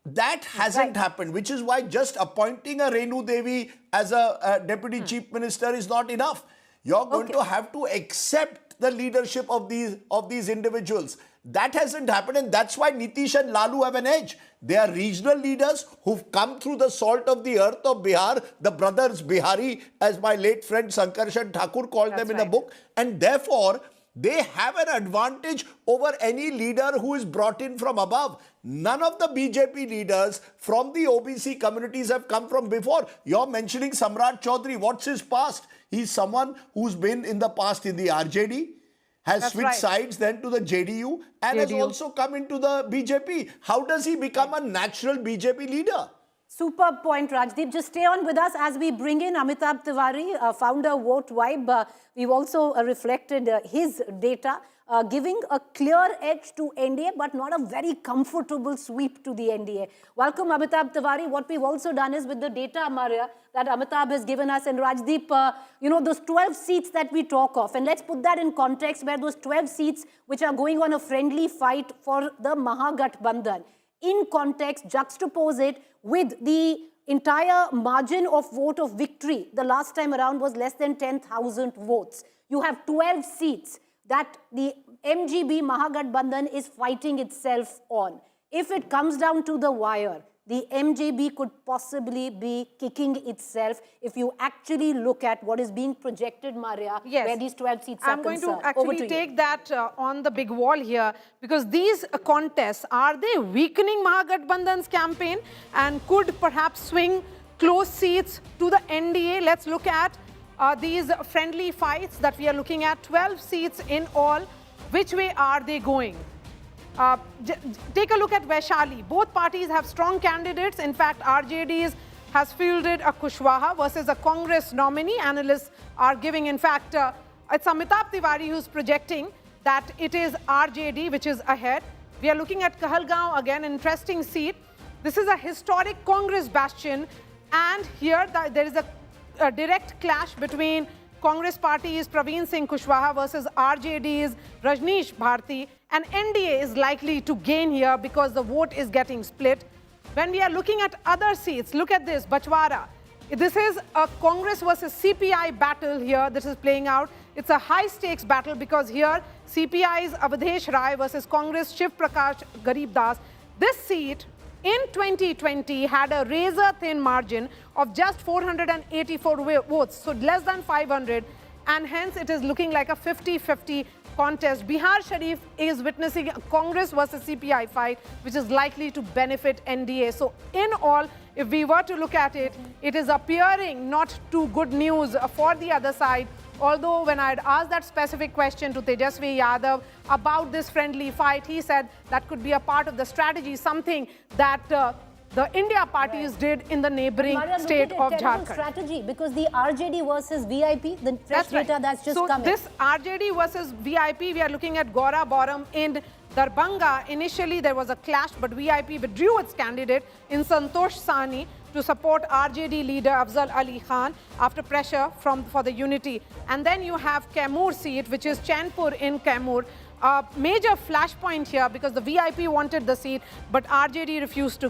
That hasn't happened, which is why just appointing a Renu Devi as a deputy chief minister is not enough. You're going to have to accept the leadership of these individuals. That hasn't happened, and that's why Nitish and Lalu have an edge. They are regional leaders who've come through the salt of the earth of Bihar, the brothers Bihari, as my late friend Sankarshan Thakur called them in a book, and therefore they have an advantage over any leader who is brought in from above. None of the BJP leaders from the OBC communities have come from before. You're mentioning Samrat Choudhary. What's his past? He's someone who's been in the past in the RJD, has switched sides then to the JDU, and has also come into the BJP. How does he become a natural BJP leader? Superb point, Rajdeep. Just stay on with us as we bring in Amitabh Tiwari, founder Vote Vibe. We've also reflected his data, giving a clear edge to NDA, but not a very comfortable sweep to the NDA. Welcome, Amitabh Tiwari. What we've also done is with the data, Maria, that Amitabh has given us, and Rajdeep, you know, those 12 seats that we talk of, and let's put that in context where those 12 seats which are going on a friendly fight for the Mahagathbandhan. In context, juxtapose it with the entire margin of vote of victory. The last time around was less than 10,000 votes. You have 12 seats that the MGB Mahagathbandhan is fighting itself on. If it comes down to the wire, the MJB could possibly be kicking itself if you actually look at what is being projected, Maria, where these 12 seats are concerned. I'm going to actually take that on the big wall here, because these contests, are they weakening Mahagathbandhan's campaign and could perhaps swing close seats to the NDA? Let's look at these friendly fights that we are looking at. 12 seats in all. Which way are they going? Take a look at Vaishali. Both parties have strong candidates. In fact, RJD has fielded a Kushwaha versus a Congress nominee. Analysts are giving, in fact, it's Amitabh Tiwari who's projecting that it is RJD which is ahead. We are looking at Kahalgaon, again, interesting seat. This is a historic Congress bastion, and here there is a direct clash between Congress party's Praveen Singh Kushwaha versus RJD's Rajneesh Bharti, and NDA is likely to gain here because the vote is getting split. When we are looking at other seats, look at this, Bachwara. This is a Congress versus CPI battle here. This is playing out. It's a high-stakes battle because here CPI's Avadhesh Rai versus Congress Shiv Prakash Garib Das. This seat in 2020 had a razor-thin margin of just 484 votes, so less than 500, and hence it is looking like a 50-50 contest. Bihar Sharif is witnessing a Congress versus CPI fight, which is likely to benefit NDA. So in all, if we were to look at it, it is appearing not too good news for the other side. Although when I had asked that specific question to Tejashwi Yadav about this friendly fight, he said that could be a part of the strategy, something that the India parties did in the neighboring state of Jharkhand. Strategy, because the RJD versus VIP, the fresh data that's just coming. So this RJD versus VIP, we are looking at Gora Boram in Darbhanga. Initially there was a clash, but VIP withdrew its candidate in Santosh Sahni to support RJD leader Afzal Ali Khan after pressure for the unity. And then you have Kaimur seat, which is Chainpur in Kaimur. A major flashpoint here because the VIP wanted the seat, but RJD refused to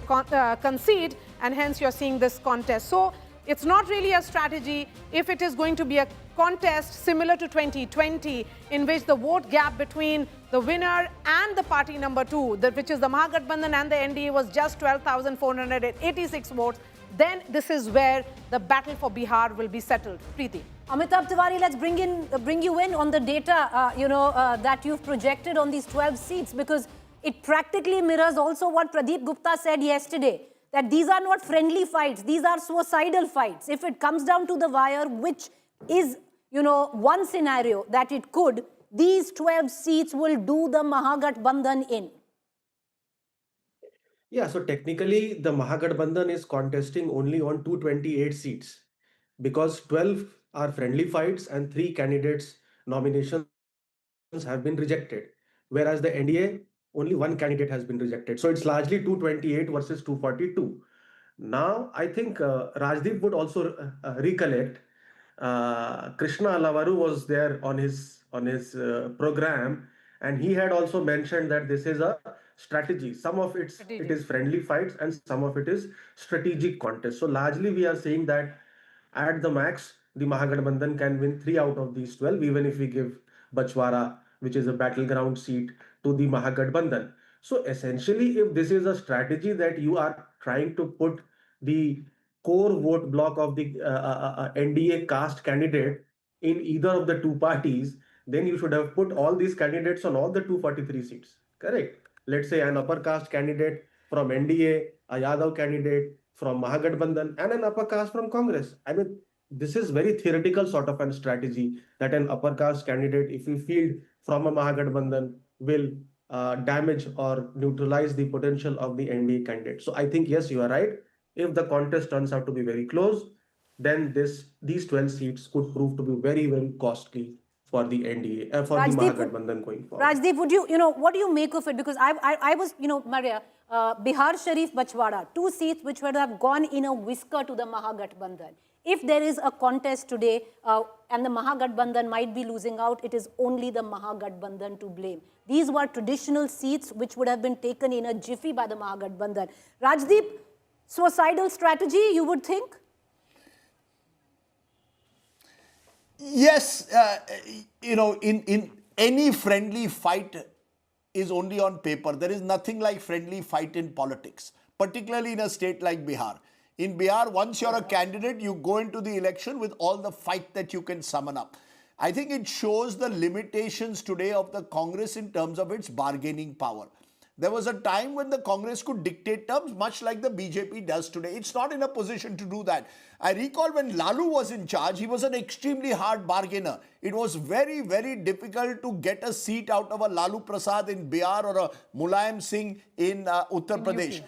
concede, and hence you're seeing this contest. So it's not really a strategy. If it is going to be a contest similar to 2020, in which the vote gap between the winner and the party number 2, which is the Mahagathbandhan and the NDA, was just 12,486 votes, then this is where the battle for Bihar will be settled. Preeti. Amitabh Tiwari, let's bring you in on the data, that you've projected on these 12 seats, because it practically mirrors also what Pradeep Gupta said yesterday, that these are not friendly fights, these are suicidal fights. If it comes down to the wire, which is, one scenario that it could, these 12 seats will do the Mahagathbandhan in. Yeah, so technically the Mahagathbandhan is contesting only on 228 seats because 12 are friendly fights and 3 candidates' nominations have been rejected, whereas the NDA, only 1 candidate has been rejected. So it's largely 228 versus 242. Now, I think Rajdeep would also recollect. Krishna Alavaru was there on his program, and he had also mentioned that this is a strategy. Some of it Strategic. is friendly fights, and some of it is strategic contest. So largely, we are saying that at the max, the Mahagathbandhan can win 3 out of these 12, even if we give Bachwara, which is a battleground seat, to the Mahagathbandhan. So essentially, if this is a strategy that you are trying to put the core vote block of the NDA caste candidate in either of the two parties, then you should have put all these candidates on all the 243 seats. Correct? Let's say an upper caste candidate from NDA, a Yadav candidate from Mahagathbandhan, and an upper caste from Congress. I mean, this is very theoretical sort of a strategy that an upper caste candidate, if you field from a Mahagathbandhan, will damage or neutralize the potential of the NDA candidate. So I think, yes, you are right. If the contest turns out to be very close, then these 12 seats could prove to be very, very costly for the NDA, for the Mahagathbandhan going forward. Rajdeep, what do you make of it? Because I was, Maria, Bihar Sharif Bachwara, 2 seats which would have gone in a whisker to the Mahagathbandhan. If there is a contest today and the Mahagathbandhan might be losing out, it is only the Mahagathbandhan to blame. These were traditional seats which would have been taken in a jiffy by the Mahagathbandhan. Rajdeep, suicidal strategy, you would think? Yes, in any friendly fight is only on paper. There is nothing like friendly fight in politics, particularly in a state like Bihar. In Bihar, once you're a candidate, you go into the election with all the fight that you can summon up. I think it shows the limitations today of the Congress in terms of its bargaining power. There was a time when the Congress could dictate terms, much like the BJP does today. It's not in a position to do that. I recall when Lalu was in charge, he was an extremely hard bargainer. It was very, very difficult to get a seat out of a Lalu Prasad in Bihar or a Mulayam Singh in Uttar Pradesh.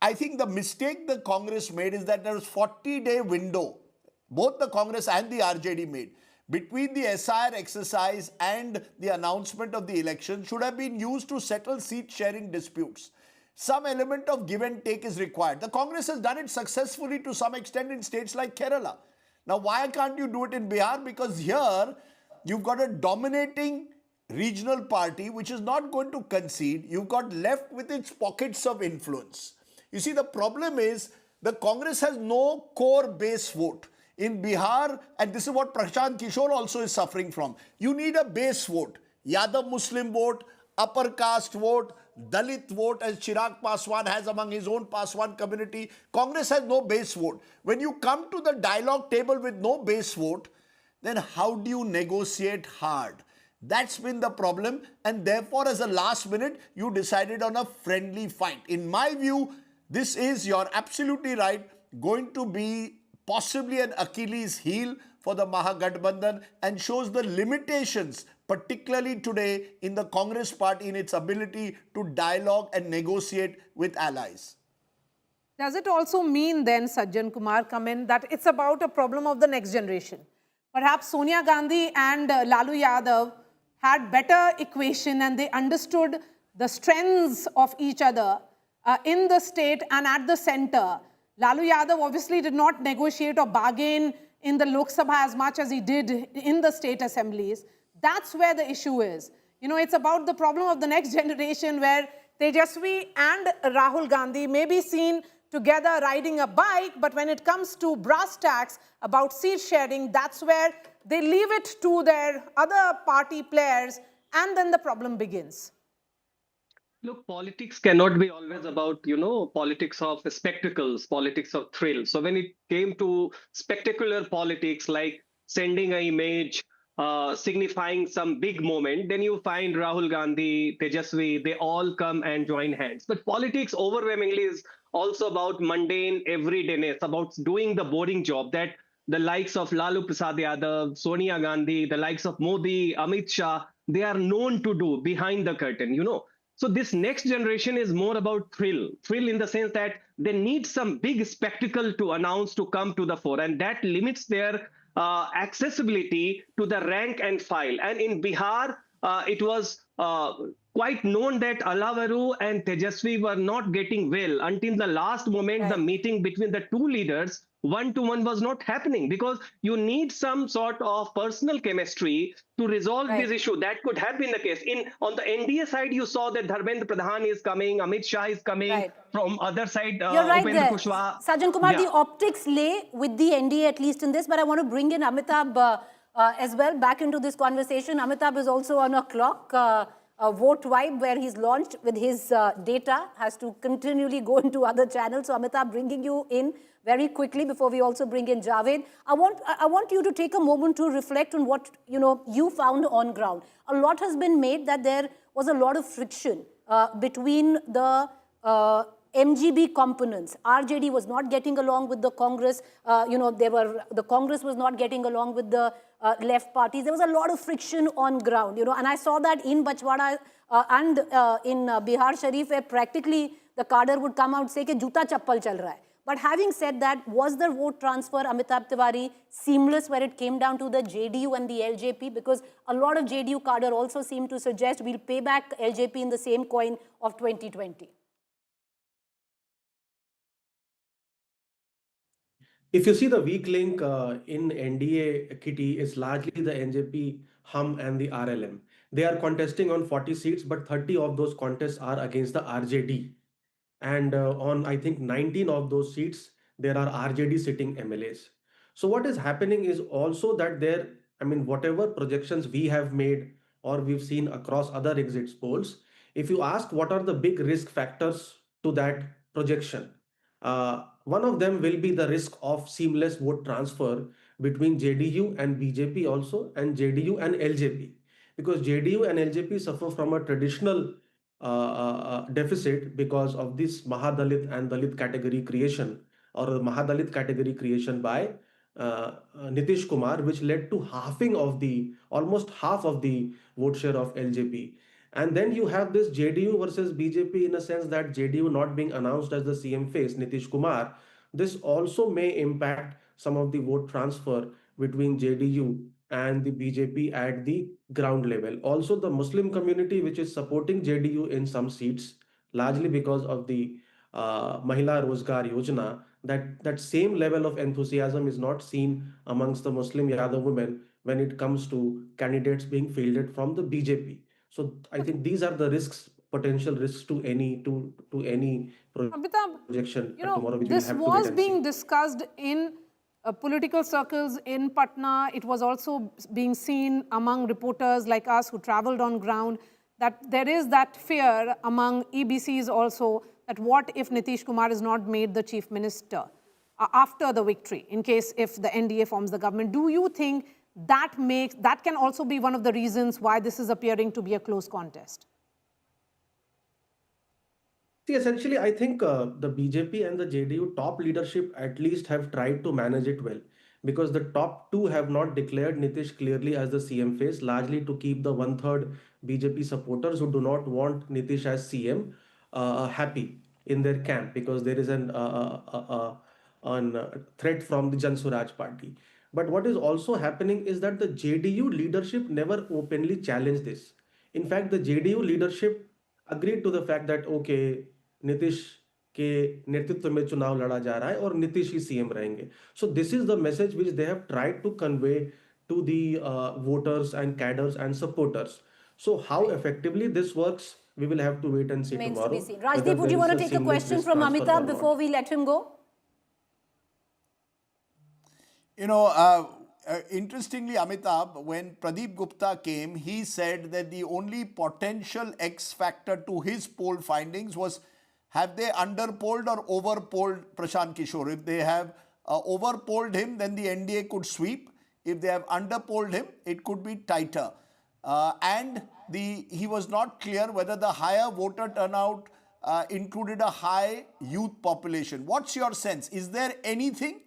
I think the mistake the Congress made is that there was 40-day window, both the Congress and the RJD made, between the SIR exercise and the announcement of the election should have been used to settle seat sharing disputes. Some element of give and take is required. The Congress has done it successfully to some extent in states like Kerala. Now, why can't you do it in Bihar? Because here you've got a dominating regional party which is not going to concede. You've got left with its pockets of influence. You see, the problem is the Congress has no core base vote. In Bihar, and this is what Prashant Kishore also is suffering from, you need a base vote. Yadav Muslim vote, upper caste vote, Dalit vote, as Chirag Paswan has among his own Paswan community. Congress has no base vote. When you come to the dialogue table with no base vote, then how do you negotiate hard? That's been the problem, and therefore as a last minute, you decided on a friendly fight. In my view, this is, you're absolutely right, going to be possibly an Achilles heel for the Mahagathbandhan and shows the limitations, particularly today, in the Congress party in its ability to dialogue and negotiate with allies. Does it also mean then, Sajjan Kumar, come in, that it's about a problem of the next generation? Perhaps Sonia Gandhi and Lalu Yadav had better equation and they understood the strengths of each other in the state and at the center. Lalu Yadav obviously did not negotiate or bargain in the Lok Sabha as much as he did in the state assemblies. That's where the issue is. It's about the problem of the next generation where Tejashwi and Rahul Gandhi may be seen together riding a bike, but when it comes to brass tacks about seat sharing, that's where they leave it to their other party players, and then the problem begins. Look, politics cannot be always about, politics of spectacles, politics of thrill. So when it came to spectacular politics like sending an image, signifying some big moment, then you find Rahul Gandhi, Tejaswi, they all come and join hands. But politics overwhelmingly is also about mundane everydayness, about doing the boring job that the likes of Lalu Prasad Yadav, Sonia Gandhi, the likes of Modi, Amit Shah, they are known to do behind the curtain, So this next generation is more about thrill in the sense that they need some big spectacle to announce to come to the fore, and that limits their accessibility to the rank and file. And in Bihar, it was quite known that Alavaru and Tejashwi were not getting well until the last moment. The meeting between the two leaders, one-to-one, was not happening, because you need some sort of personal chemistry to resolve this issue. That could have been the case. On the NDA side, you saw that Dharmendra Pradhan is coming, Amit Shah is coming. From other side, You're right Upendra there. Kushwaha. Sajan Kumar, the optics lay with the NDA, at least in this, but I want to bring in Amitabh as well back into this conversation. Amitabh is also on a clock. Vote Vibe, where he's launched with his data, has to continually go into other channels. So Amitabh, bringing you in very quickly before we also bring in Javed. I want you to take a moment to reflect on what you found on ground. A lot has been made that there was a lot of friction between the MGB components. RJD was not getting along with the Congress. The Congress was not getting along with the left parties. There was a lot of friction on ground, and I saw that in Bachwada and in Bihar Sharif, where practically the cadre would come out and say, "Ke juta chappal chal raha hai." But having said that, was the vote transfer, Amitabh Tiwari, seamless where it came down to the JDU and the LJP? Because a lot of JDU cadre also seemed to suggest we'll pay back LJP in the same coin of 2020. If you see the weak link in NDA kitty is largely the NJP, HUM and the RLM. They are contesting on 40 seats, but 30 of those contests are against the RJD. And on, I think, 19 of those seats, there are RJD sitting MLAs. So what is happening is also that whatever projections we have made or we've seen across other exit polls, if you ask what are the big risk factors to that projection, one of them will be the risk of seamless vote transfer between JDU and BJP also, and JDU and LJP. Because JDU and LJP suffer from a traditional deficit because of this Mahadalit and Dalit category creation, or the Mahadalit category creation by Nitish Kumar, which led to almost half of the vote share of LJP. And then you have this JDU versus BJP, in a sense that JDU not being announced as the CM face, Nitish Kumar. This also may impact some of the vote transfer between JDU and the BJP at the ground level. Also, the Muslim community, which is supporting JDU in some seats, largely because of the Mahila Rozgar Yojana, that same level of enthusiasm is not seen amongst the Muslim Yadav women when it comes to candidates being fielded from the BJP. So I think these are the potential risks to any projection tomorrow, which this we'll have to was wait and being see. discussed in political circles in Patna. It was also being seen among reporters like us who traveled on ground, that there is that fear among EBCs also, that what if Nitish Kumar is not made the chief minister after the victory, in case if the NDA forms the government. Do you think that can also be one of the reasons why this is appearing to be a close contest? See, essentially, I think the BJP and the JDU top leadership at least have tried to manage it well, because the top two have not declared Nitish clearly as the CM face, largely to keep the 1/3 BJP supporters who do not want Nitish as CM happy in their camp, because there is a threat from the Jan Swaraj party. But what is also happening is that the JDU leadership never openly challenged this. In fact, the JDU leadership agreed to the fact that, okay, Nitish के नेतृत्व में चुनाव लड़ा जा रहा है और नीतीश ही CM रहेंगे. So this is the message which they have tried to convey to the voters and cadres and supporters. So how effectively this works, we will have to wait and see tomorrow. To be seen. Rajdeep, would you want to take a question from Amitabh before we let him go? Interestingly, Amitabh, when Pradeep Gupta came, he said that the only potential X factor to his poll findings was, have they underpolled or overpolled Prashant Kishore? If they have overpolled him, then the NDA could sweep. If they have underpolled him, it could be tighter. And he was not clear whether the higher voter turnout included a high youth population. What's your sense? Is there anything,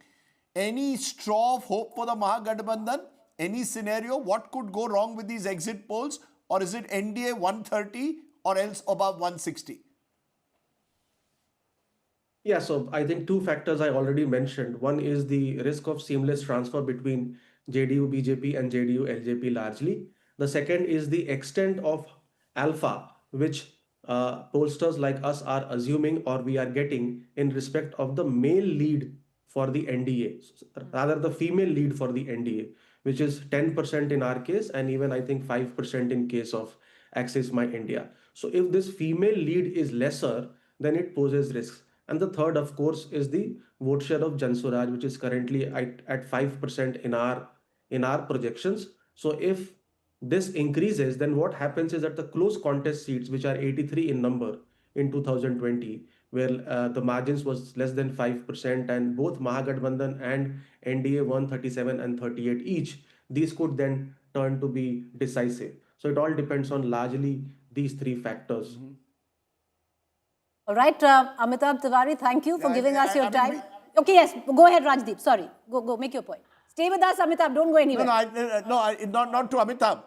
any straw of hope for the Mahagathbandhan? Any scenario? What could go wrong with these exit polls? Or is it NDA 130 or else above 160? Yeah, so I think two factors I already mentioned. One is the risk of seamless transfer between JDU, BJP and JDU, LJP largely. The second is the extent of alpha which pollsters like us are assuming or we are getting in respect of the male lead for the NDA, rather the female lead for the NDA, which is 10% in our case and even I think 5% in case of Access My India. So if this female lead is lesser, then it poses risks. And the third, of course, is the vote share of Jan Swaraj, which is currently at 5% in our projections. So if this increases, then what happens is that the close contest seats, which are 83 in number in 2020, where the margins was less than 5%, and both Mahagathbandhan and NDA won 37 and 38 each, these could then turn to be decisive. So it all depends on largely these three factors. All right, Amitabh Tiwari, thank you for giving us your time. Okay, yes, go ahead, Rajdeep. Sorry, go, make your point. Stay with us, Amitabh. Don't go anywhere. Not to Amitabh.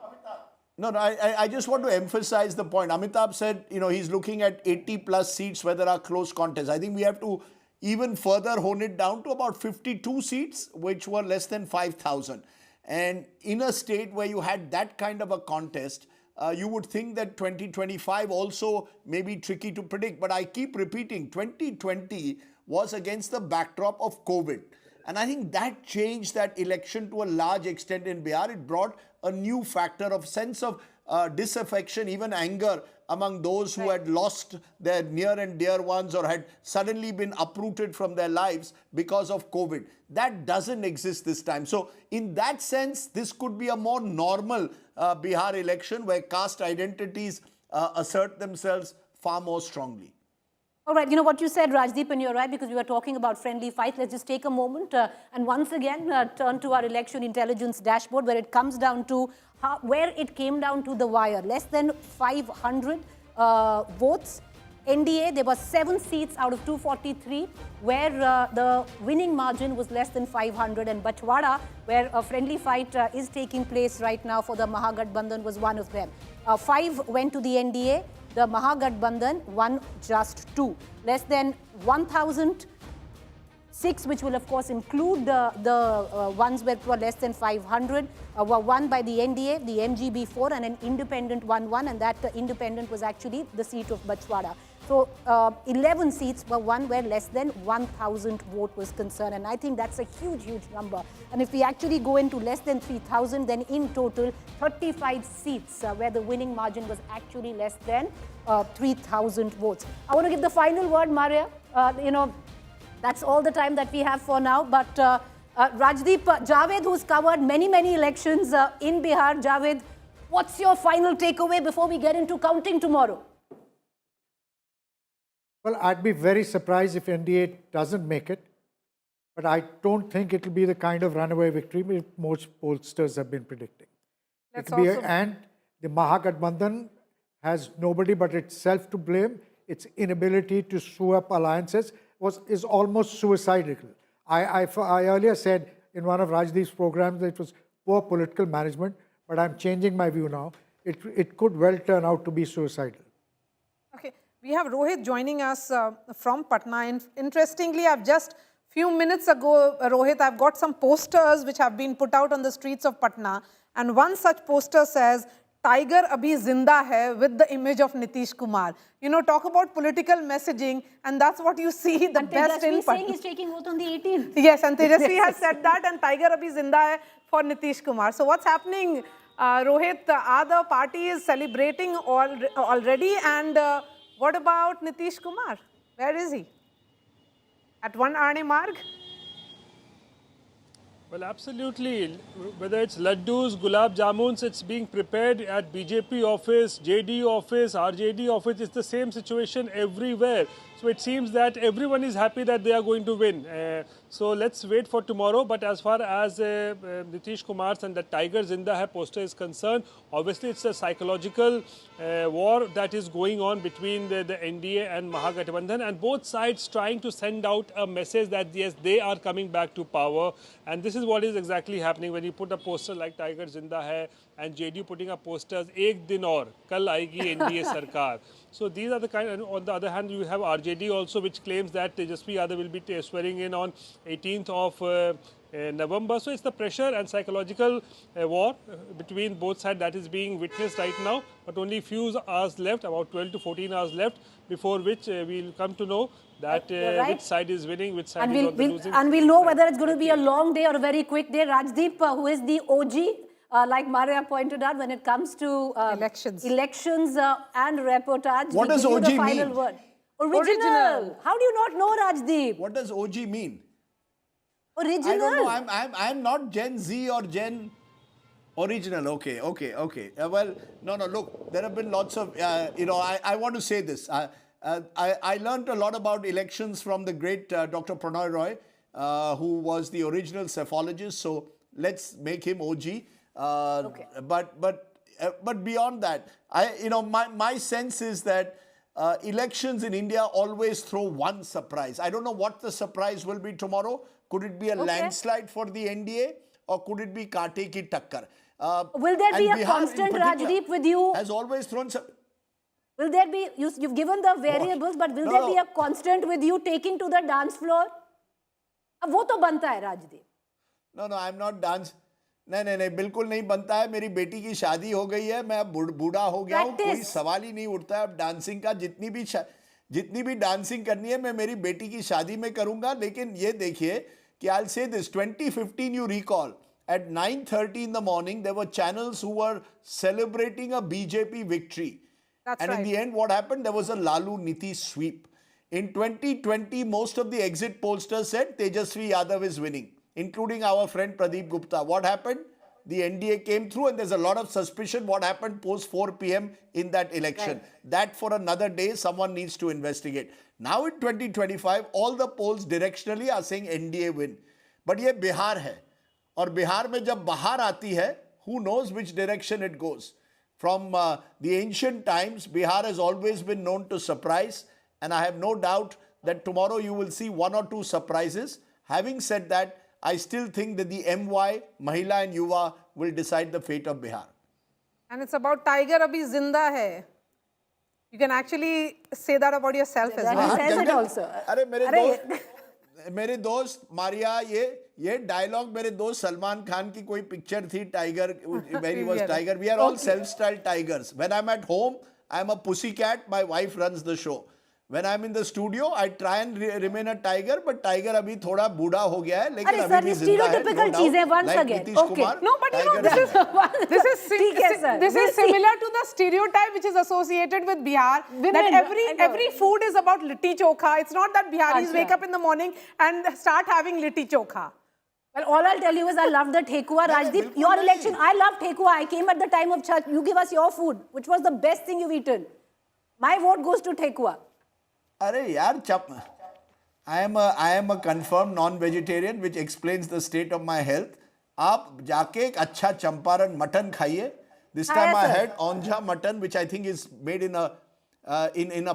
No, I just want to emphasize the point. Amitabh said, he's looking at 80 plus seats where there are close contests. I think we have to even further hone it down to about 52 seats, which were less than 5,000. And in a state where you had that kind of a contest, you would think that 2025 also may be tricky to predict. But I keep repeating, 2020 was against the backdrop of COVID. And I think that changed that election to a large extent in Bihar. It brought a new factor of sense of disaffection, even anger among those who had lost their near and dear ones or had suddenly been uprooted from their lives because of COVID. That doesn't exist this time. So in that sense, this could be a more normal Bihar election where caste identities assert themselves far more strongly. All right, you know what you said, Rajdeep, and you're right, because we were talking about friendly fight. Let's just take a moment and once again turn to our election intelligence dashboard, where it comes down to where it came down to the wire. Less than 500 votes. NDA, there were 7 seats out of 243 where the winning margin was less than 500, and Bachwada, where a friendly fight is taking place right now for the Mahagathbandhan, was one of them. 5 went to the NDA. The Mahagathbandhan won just 2. Less than 1,006, which will of course include the ones that were less than 500, were won by the NDA, the MGB4, and an independent won 1, and that independent was actually the seat of Bachwada. So 11 seats were won where less than 1,000 vote was concerned, and I think that's a huge, huge number. And if we actually go into less than 3,000, then in total 35 seats where the winning margin was actually less than 3,000 votes. I want to give the final word, Maria. That's all the time that we have for now. But Rajdeep, Javed, who's covered many, many elections in Bihar, Javed, what's your final takeaway before we get into counting tomorrow? Well, I'd be very surprised if NDA doesn't make it, but I don't think it'll be the kind of runaway victory most pollsters have been predicting. And the Mahagathbandhan has nobody but itself to blame. Its inability to sew up alliances is almost suicidal. I earlier said in one of Rajdeep's programs that it was poor political management, but I'm changing my view now. It could well turn out to be suicidal. Okay. We have Rohit joining us from Patna. And interestingly, I've just few minutes ago, Rohit, I've got some posters which have been put out on the streets of Patna. And one such poster says, "Tiger abhi zinda hai," with the image of Nitish Kumar. Talk about political messaging, and that's what you see the best in Patna. Saying he's taking vote on the 18th. Yes, and Tejashwi has said that, and Tiger abhi zinda hai for Nitish Kumar. So what's happening, Rohit? Are the parties celebrating already? And what about Nitish Kumar? Where is he? At One Arne Marg? Well, absolutely. Whether it's laddus, gulab jamuns, it's being prepared at BJP office, JD office, RJD office. It's the same situation everywhere. So it seems that everyone is happy that they are going to win. So let's wait for tomorrow. But as far as Nitish Kumar's and the Tiger Zinda Hai poster is concerned, obviously it's a psychological war that is going on between the NDA and Mahagathbandhan, and both sides trying to send out a message that yes, they are coming back to power. And this is what is exactly happening when you put a poster like Tiger Zinda Hai and JD putting up posters, "Ek din aur, kal aayegi NDA sarkar." So these are the kind, and on the other hand, you have RJD also, which claims that Tejashwi Yadav will be swearing in on 18th of November. So it's the pressure and psychological war between both sides that is being witnessed right now. But only few hours left, about 12 to 14 hours left, before which we'll come to know that which side is winning, which side is on the losing. And we'll know whether it's going to be a long day or a very quick day. Rajdeep, who is the OG, like Maria pointed out, when it comes to elections and reportage. What does OG mean? Word. Original. How do you not know, Rajdeep? What does OG mean? Original. I don't know. I'm not Gen Z or Gen original. Okay. Well, no. Look, there have been lots of. I want to say this. I learned a lot about elections from the great Dr. Prannoy Roy, who was the original cephalogist. So let's make him OG. Okay. But beyond that, my sense is that elections in India always throw one surprise. I don't know what the surprise will be tomorrow. Could it be a landslide for the NDA, or could it be Kaate ki takkar? Will there be a constant, Rajdeep, with you? Has always thrown. Will there be, you've given the variables, but will there be a constant with you taking to the dance floor? अब वो तो बनता है, Rajdeep. No, I'm not dance. नहीं, बिल्कुल नहीं बनता है. मेरी बेटी की शादी हो गई है. मैं अब बूढ़ा हो गया हूँ. कोई सवाल ही नहीं उठता है अब डांसिंग का. जितनी भी डांसिंग करनी है मैं मेरी बेटी की शादी में करूँगा. लेकिन ये देखिए कि I'll say this, 2015 you recall, at 9:30 in the morning there were channels who were celebrating a BJP victory. In the end what happened? There was a Lalu Nitish sweep. In 2020 most of the exit pollsters said Tejashwi Yadav is winning, including our friend Pradeep Gupta. What happened? The NDA came through, and there's a lot of suspicion what happened post 4 p.m. in that election. Right. That for another day, someone needs to investigate. Now in 2025, all the polls directionally are saying NDA win. But ये बिहार है, और बिहार में जब बाहर आती है, who knows which direction it goes. From the ancient times, Bihar has always been known to surprise, and I have no doubt that tomorrow you will see one or two surprises. Having said that, I still think that the MY, Mahila and Yuva will decide the fate of Bihar. And it's about Tiger Abhi Zinda hai. You can actually say that about yourself as well. He says it also. अरे मेरे दोस्त मारिया, ये dialogue मेरे दोस्त सलमान खान की कोई picture थी, tiger, where he was tiger. We are all self-styled tigers. When I'm at home, I'm a pussycat. My wife runs the show. When I'm in the studio, I try and remain a tiger, but tiger अभी थोड़ा बूढ़ा हो गया है, लेकिन अभी भी जिंदा है. Stereotypical चीजें once again. Okay. No, but you know this is similar to the stereotype which is associated with Bihar. That every food is about litti chokha. It's not that Biharis wake up in the morning and start having litti chokha. Well, all I'll tell you is I love the Thekua. Rajdeep, your election, I love Thekua. I came at the time of Chhat. You give us your food, which was the best thing you've eaten. My vote goes to Thekua. अरे यार I am a confirmed non-vegetarian, which explains the state of my health. आप जाके एक अच्छा Champaran mutton खाइए. This time I had onja mutton, which I think is made in a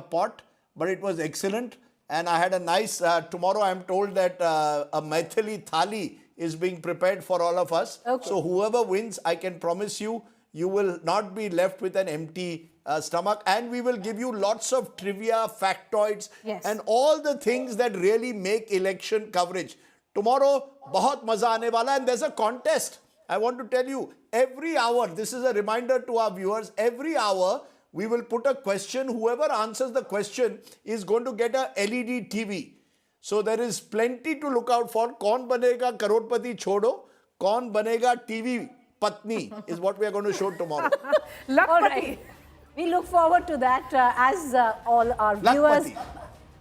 pot, but it was excellent. And I had a nice. Tomorrow I am told that a Maithili thali is being prepared for all of us. Okay. So whoever wins, I can promise you, you will not be left with an empty stomach, and we will give you lots of trivia, factoids, and all the things that really make election coverage. Tomorrow, बहुत मजा आने वाला, and there's a contest. I want to tell you, every hour, this is a reminder to our viewers, every hour we will put a question. Whoever answers the question is going to get a LED TV. So there is plenty to look out for. कौन बनेगा करोड़पति छोड़ो, कौन बनेगा TV पत्नी is what we are going to show tomorrow. All right. We look forward to that as all our viewers.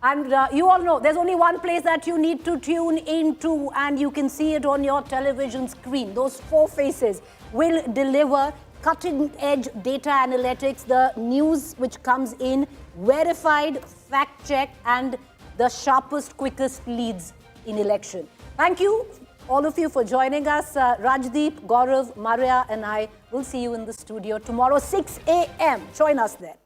And you all know there's only one place that you need to tune into, and you can see it on your television screen. Those four faces will deliver cutting-edge data analytics, the news which comes in, verified, fact-checked, and the sharpest, quickest leads in election. Thank you, all of you, for joining us. Rajdeep, Gaurav, Maria, and I will see you in the studio tomorrow, 6 a.m. Join us there.